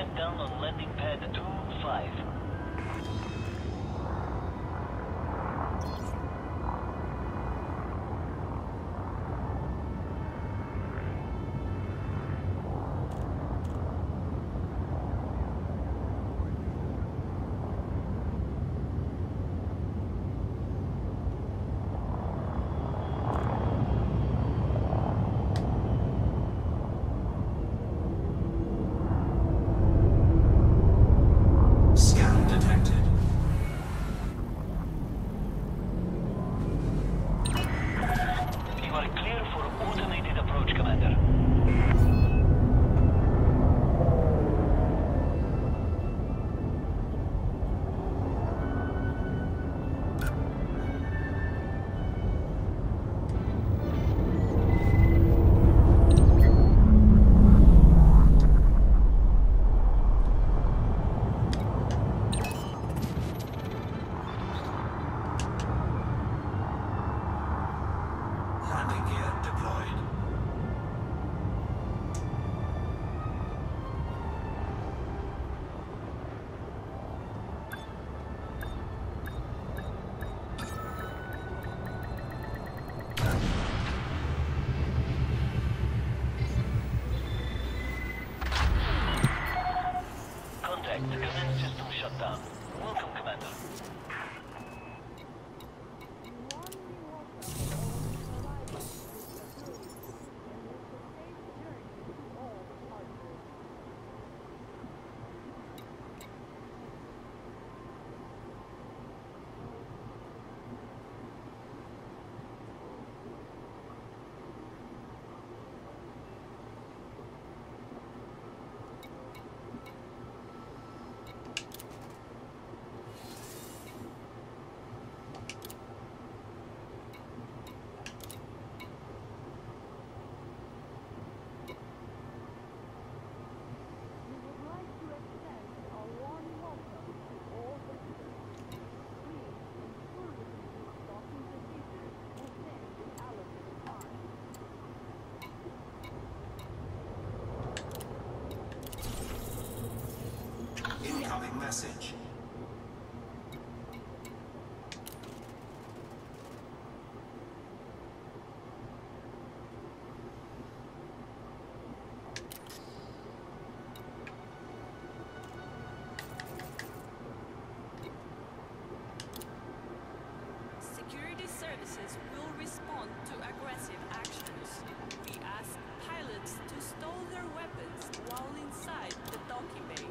head down on landing pad 25.
Scan detected.
You are clear for automated approach, Commander.
Landing gear deployed.
Contact. Command system shut down. Welcome, Commander.
Incoming message.
Security services will respond to aggressive actions. We ask pilots to stow their weapons while inside the docking bay.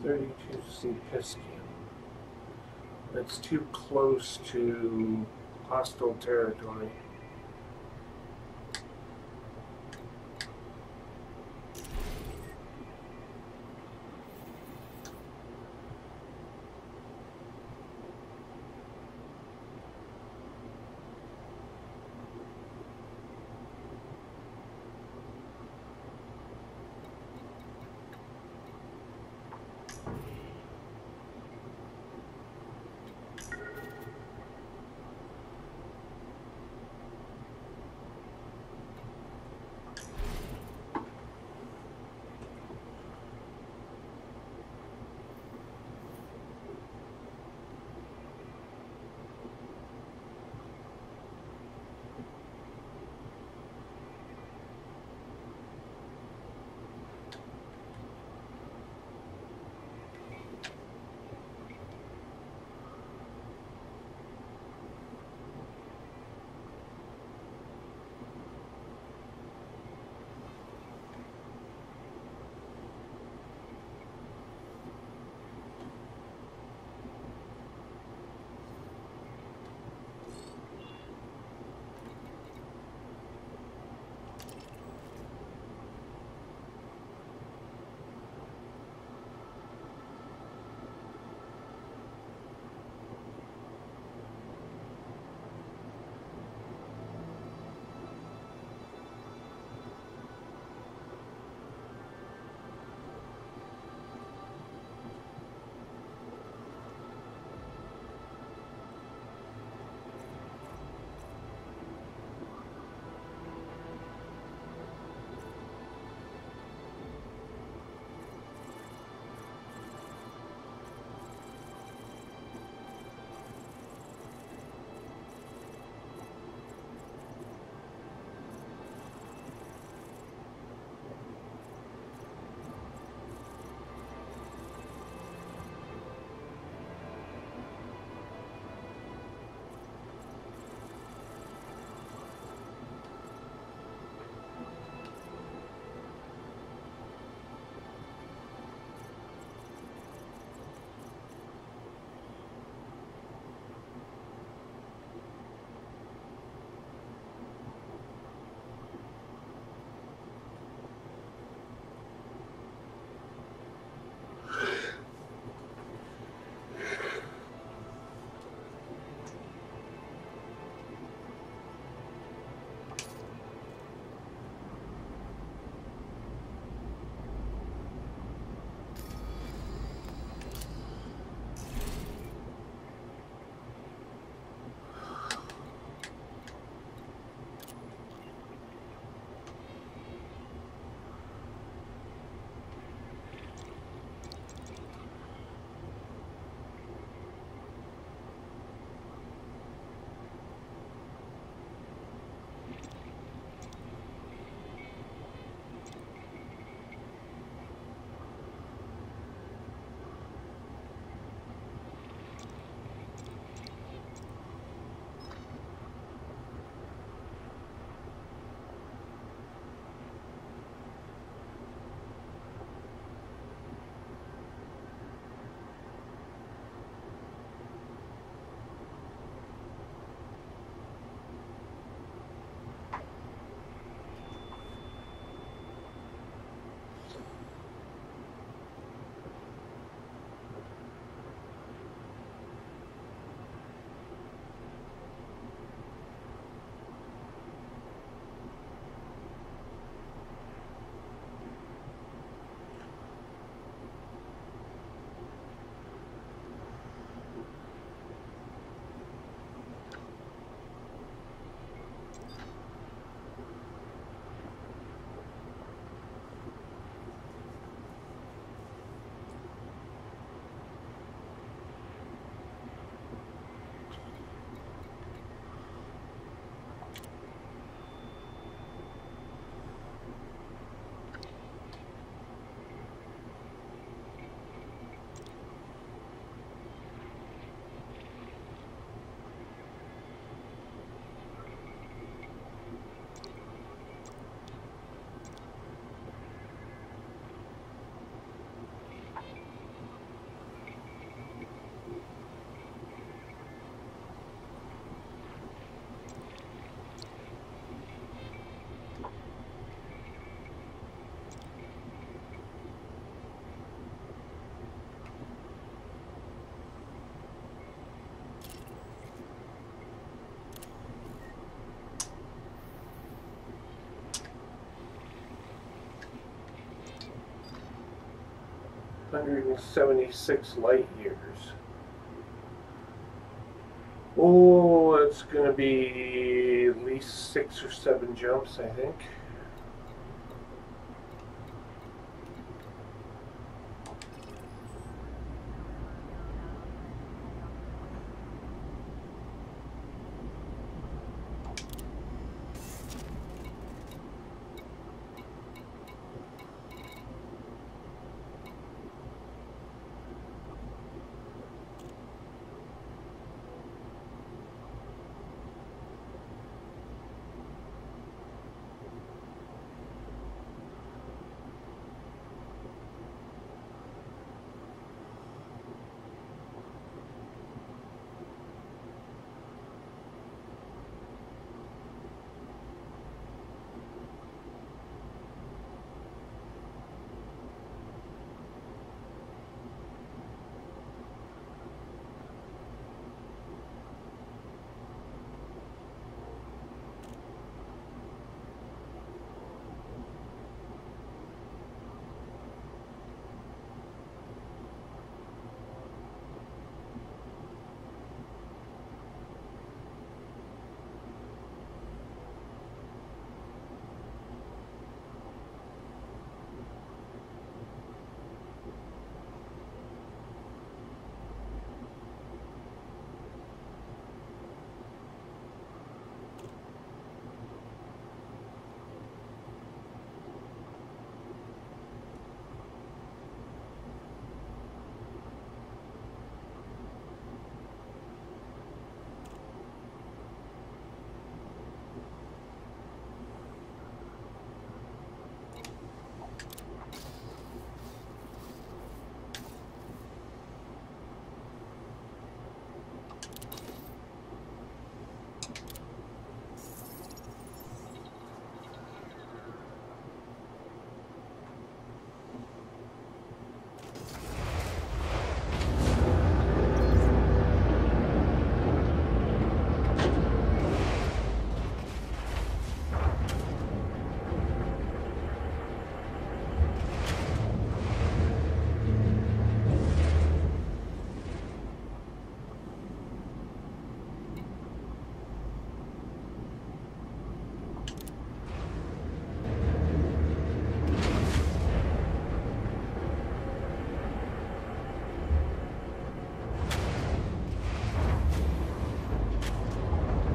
32C Piscian. That's too close to hostile territory. 176 light years. Oh, it's going to be at least 6 or 7 jumps, I think.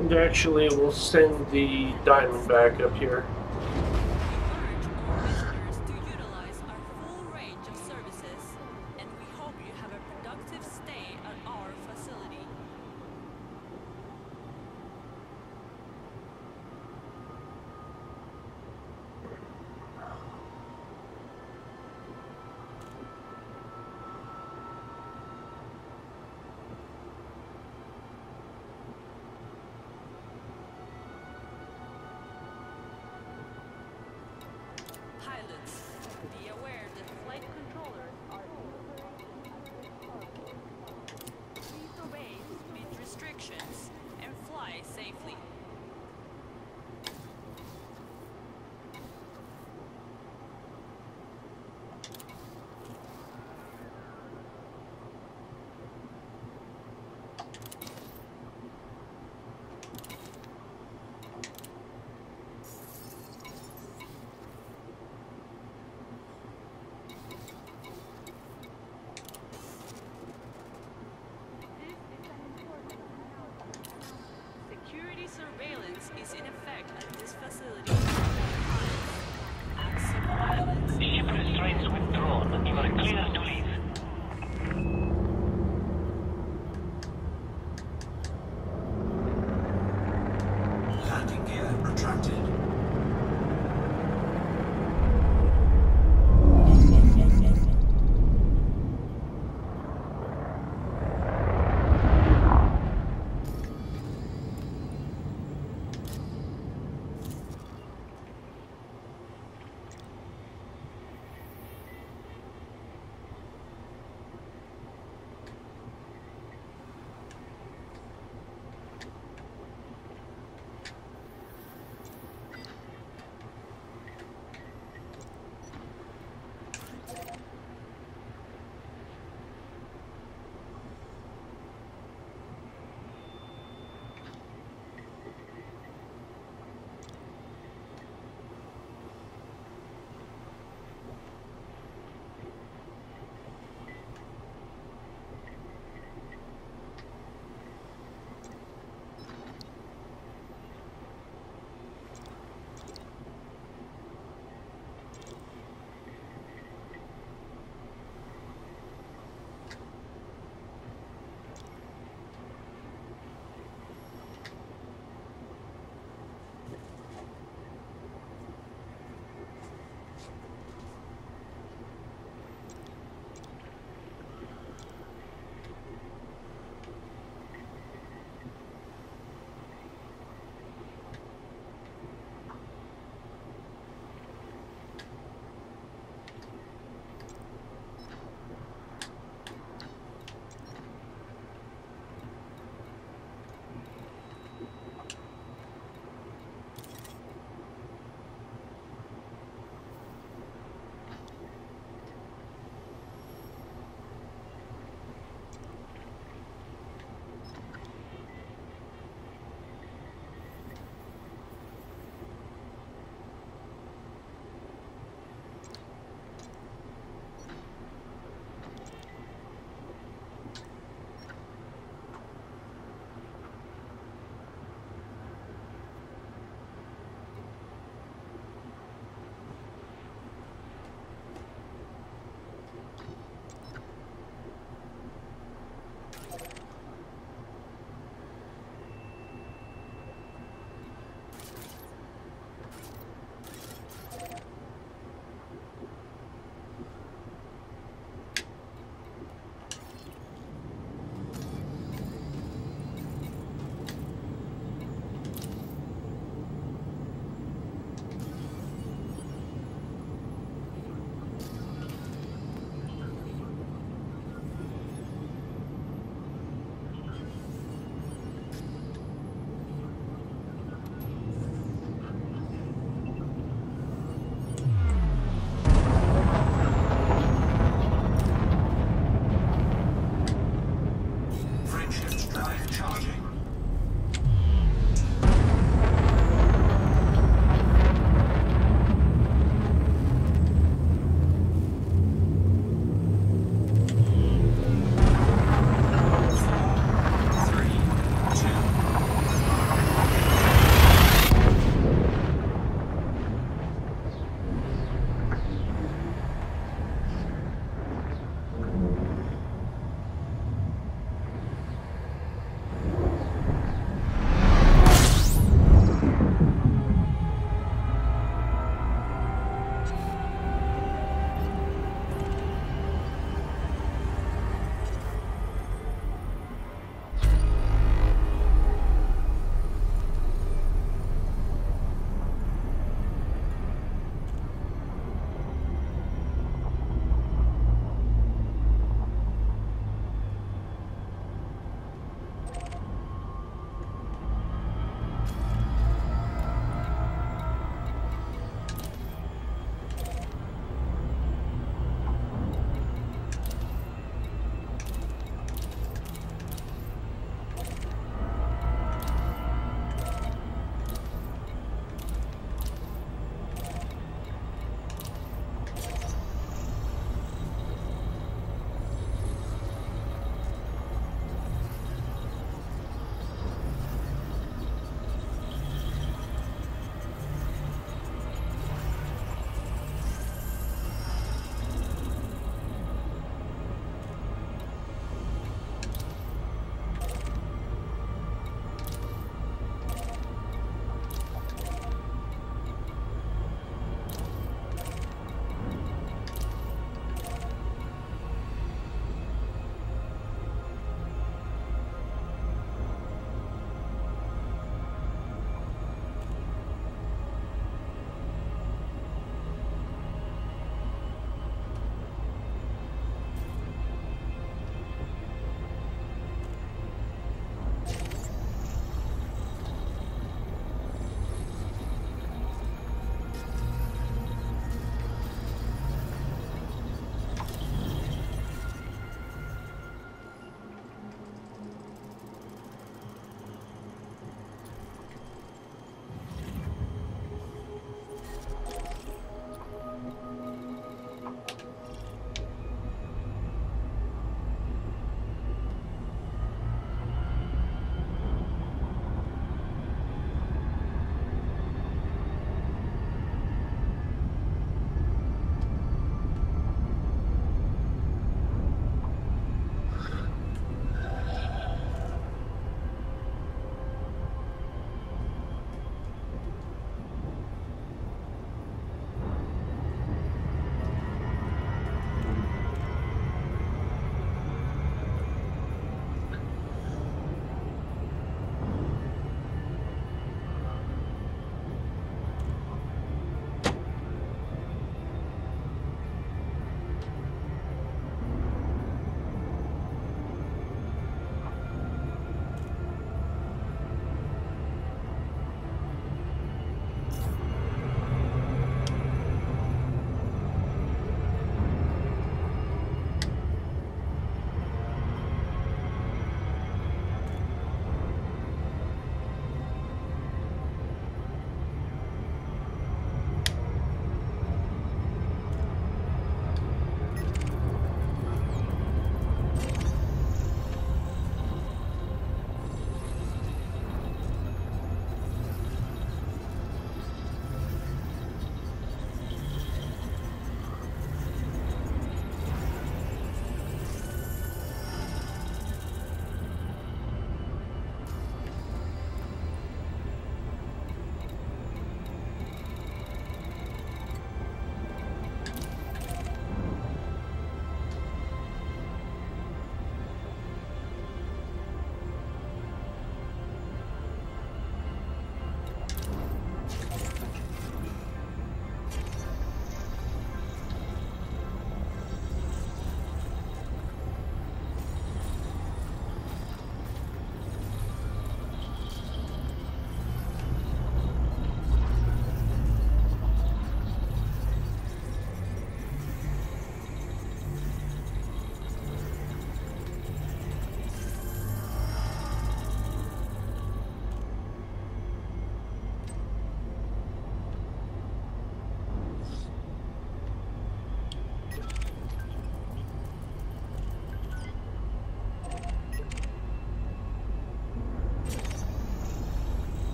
And actually, we'll send the diamond back up here.
We urge all visitors to utilize our full range of services, and we hope you have a productive stay at our facility. Pilots, be aware that flight controllers are please obey speed restrictions and fly safely. Security surveillance is in effect at this facility. Acts of violence.
Ship restraints withdrawn. You are clear to leave.
Landing gear retracted.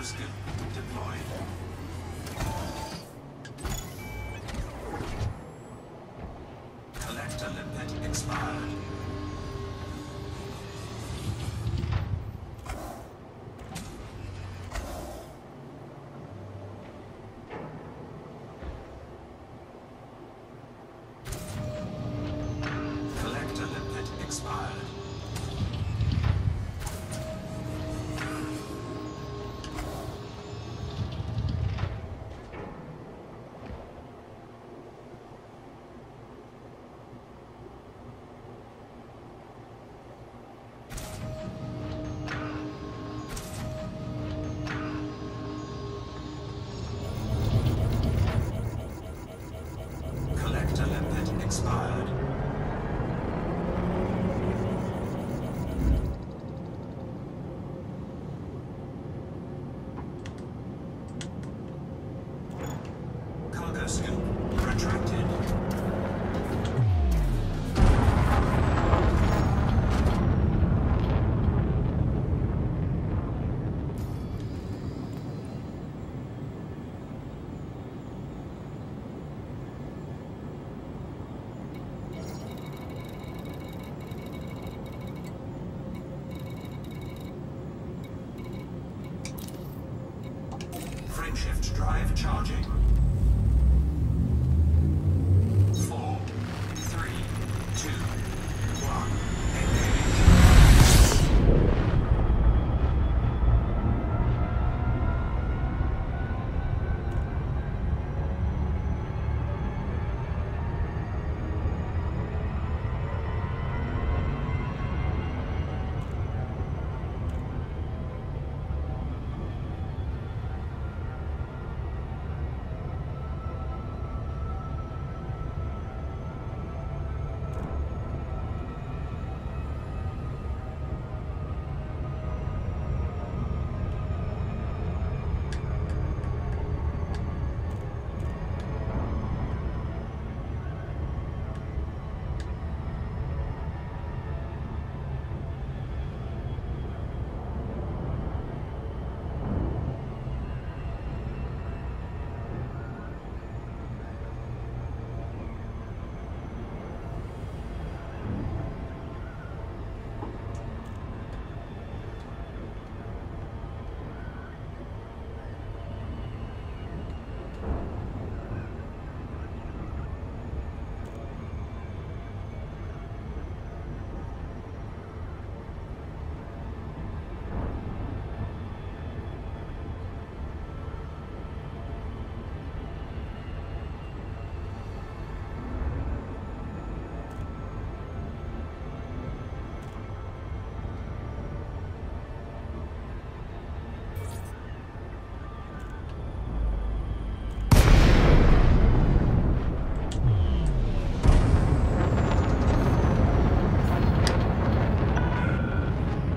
scoop deployed. Collector limpet expired. Collector limpet expired. Collector limpet expired. Cargo scoop retracted. Frameshift drive charging. 4, 3, 2, 1. Engage.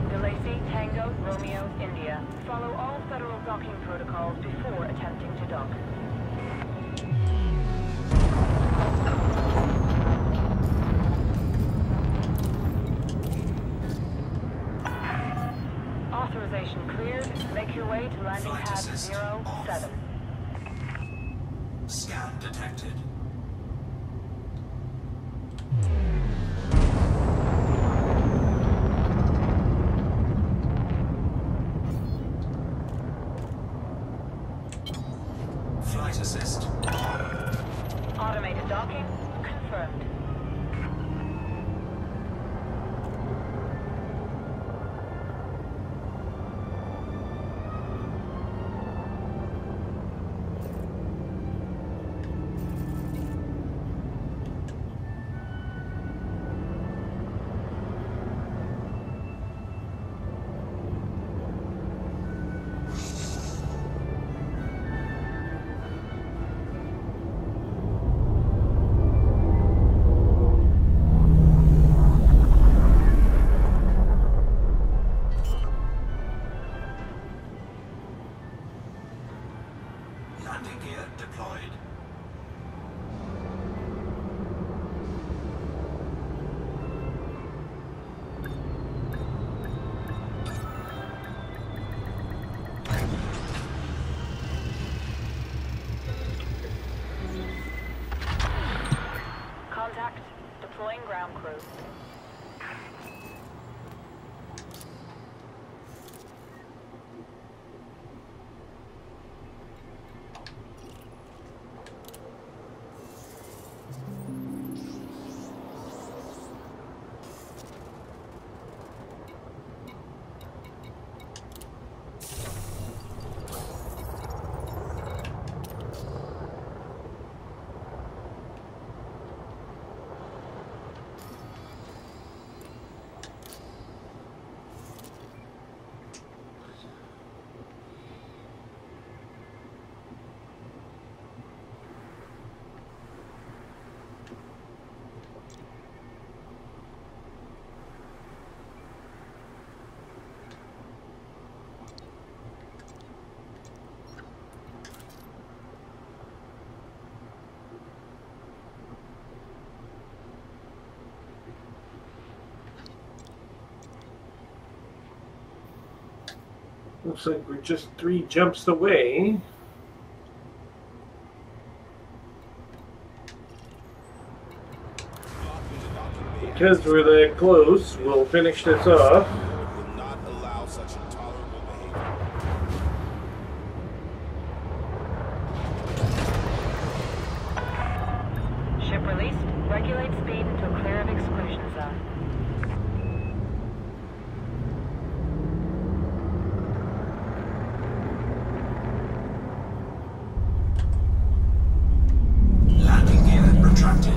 Delacey, Tango, Romeo, India. Follow all federal docking protocols before attempting to dock. Authorization cleared. Make your way to landing
Flight
pad
assist
07.
Scan detected. Flight assist.
Automated docking confirmed.
Landing gear deployed.
crew.
Looks like we're just 3 jumps away. Because we're that close, we'll finish this off.
Will not allow such intolerable behavior.
Ship released. Regulate speed until clear of exclusion zone.
Landing gear retracted.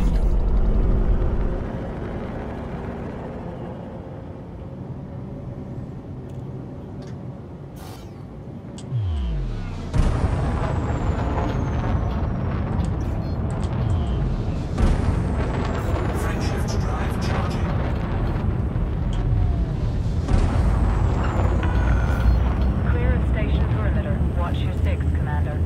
Frameshift drive charging.
Clear of station perimeter. Watch your 6, Commander.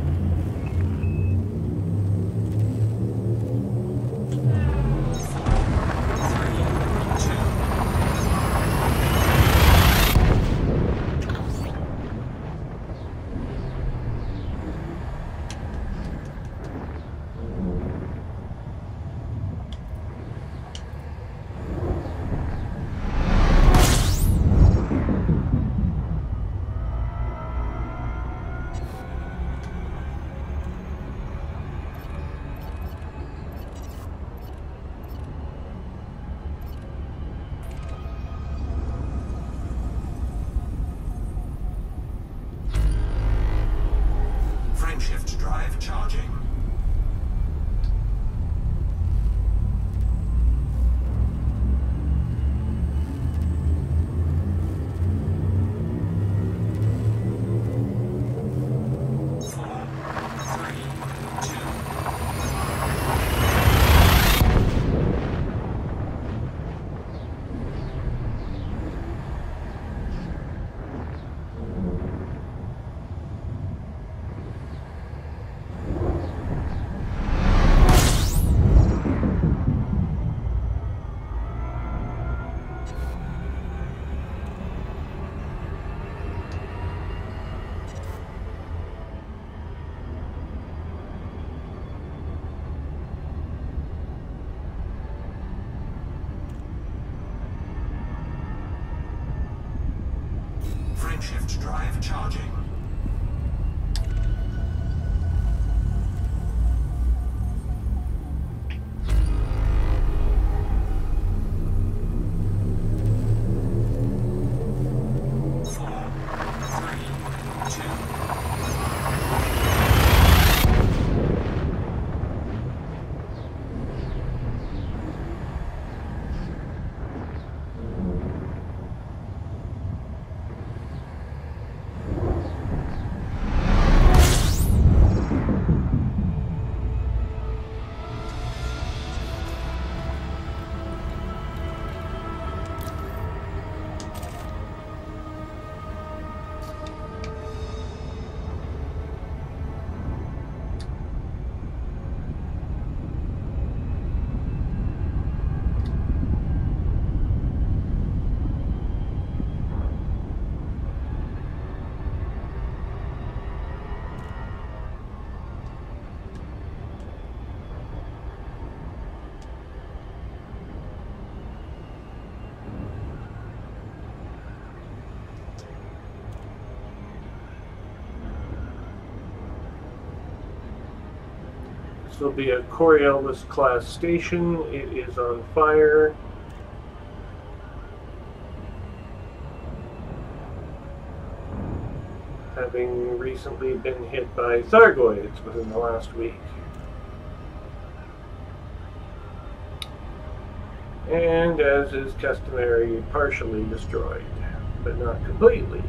Frameshift drive charging. Four, three, two. Frameshift drive charging. Four, three, two.
This will be a Coriolis class station. It is on fire. Having recently been hit by Thargoids within the last week. And as is customary, partially destroyed, but not completely.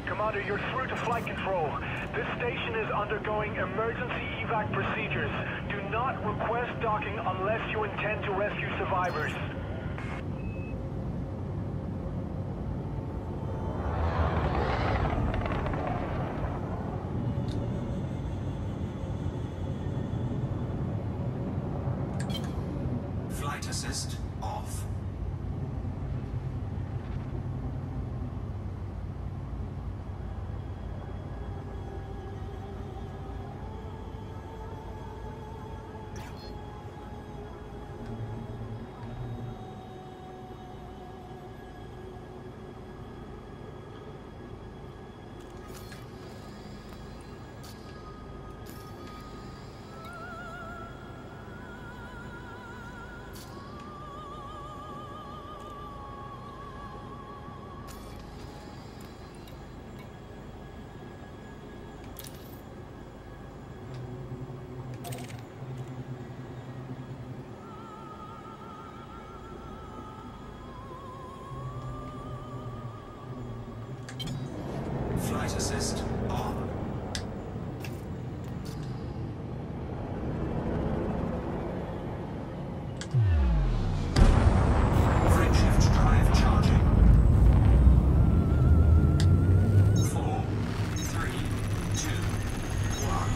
Commander, you're through to flight control. This station is undergoing emergency evac procedures. Do not request docking unless you intend to rescue survivors.
Flight assist off. Flight assist on. Frameshift drive charging. 4, 3, 2, 1.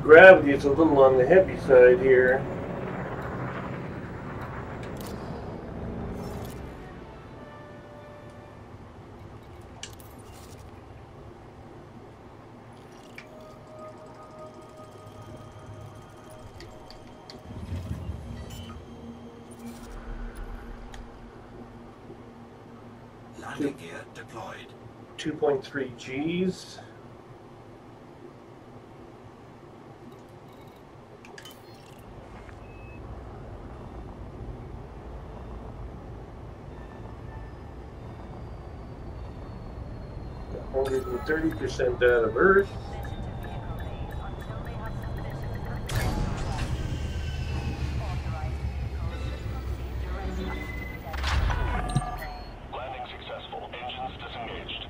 gravity is a little on the heavy side here.
Landing gear deployed.
2.3 Gs. Got 130% out of Earth.
Landing successful. Engines disengaged.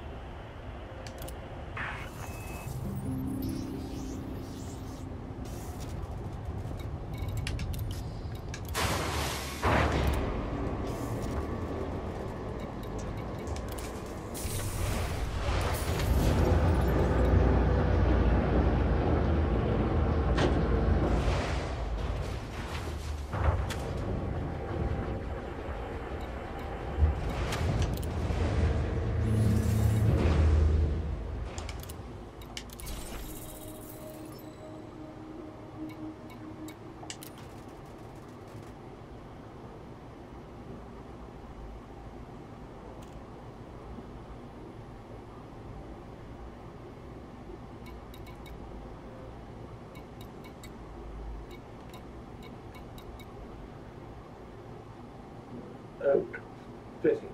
Outfitting.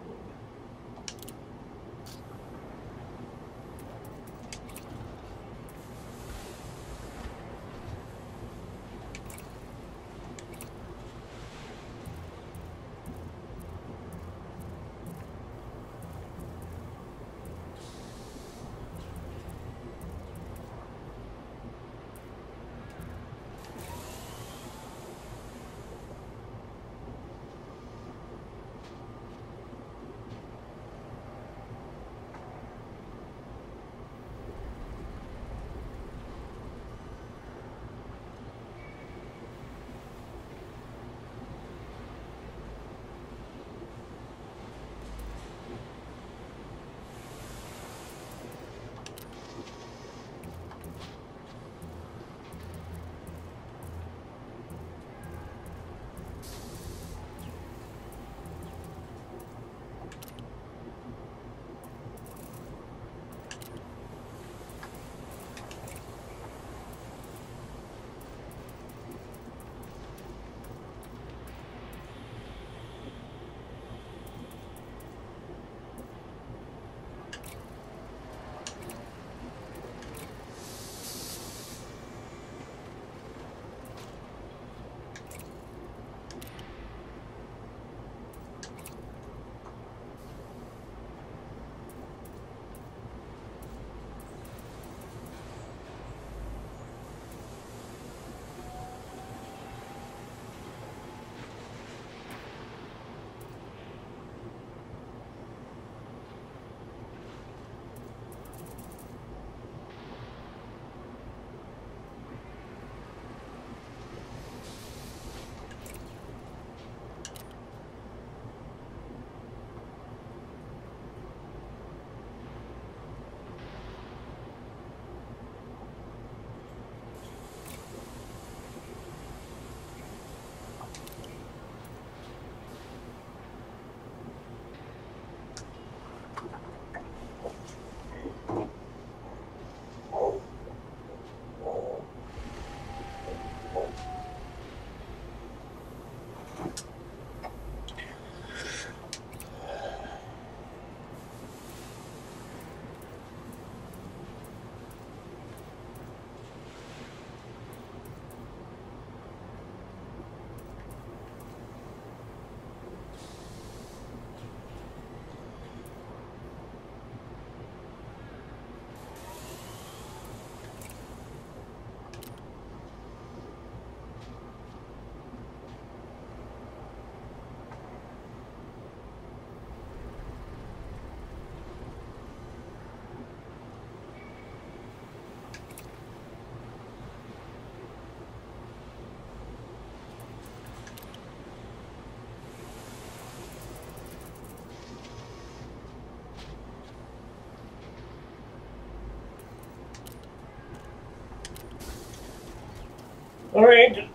Alright,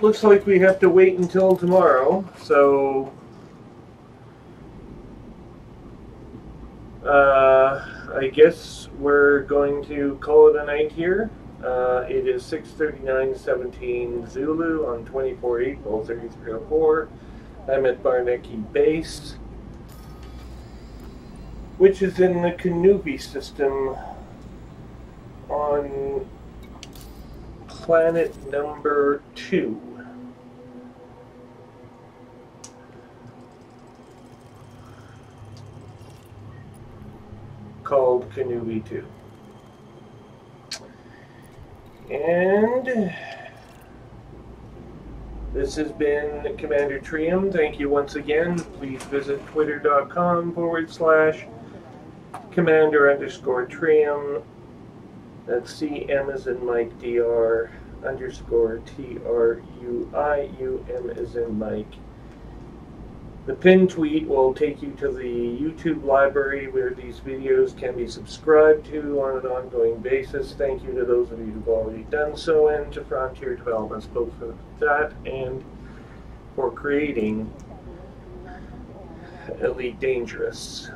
looks like we have to wait until tomorrow, so I guess we're going to call it a night here. It is 6:39:17 Zulu on 24 April 3304. I'm at Barneki Base, which is in the Kanubi system on planet number 2. Called Kanubi 2. And this has been Commander Trium. Thank you once again. Please visit twitter.com/Commander_Trium. That's CM as in Mike, DR _ TRUIUM as in Mike. The pinned tweet will take you to the YouTube library where these videos can be subscribed to on an ongoing basis. Thank you to those of you who've already done so, and to Frontier Developments both for that and for creating Elite Dangerous.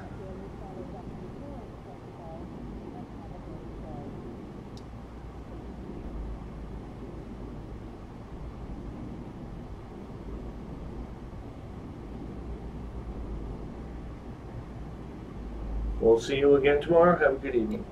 We'll see you again tomorrow. Have a good evening.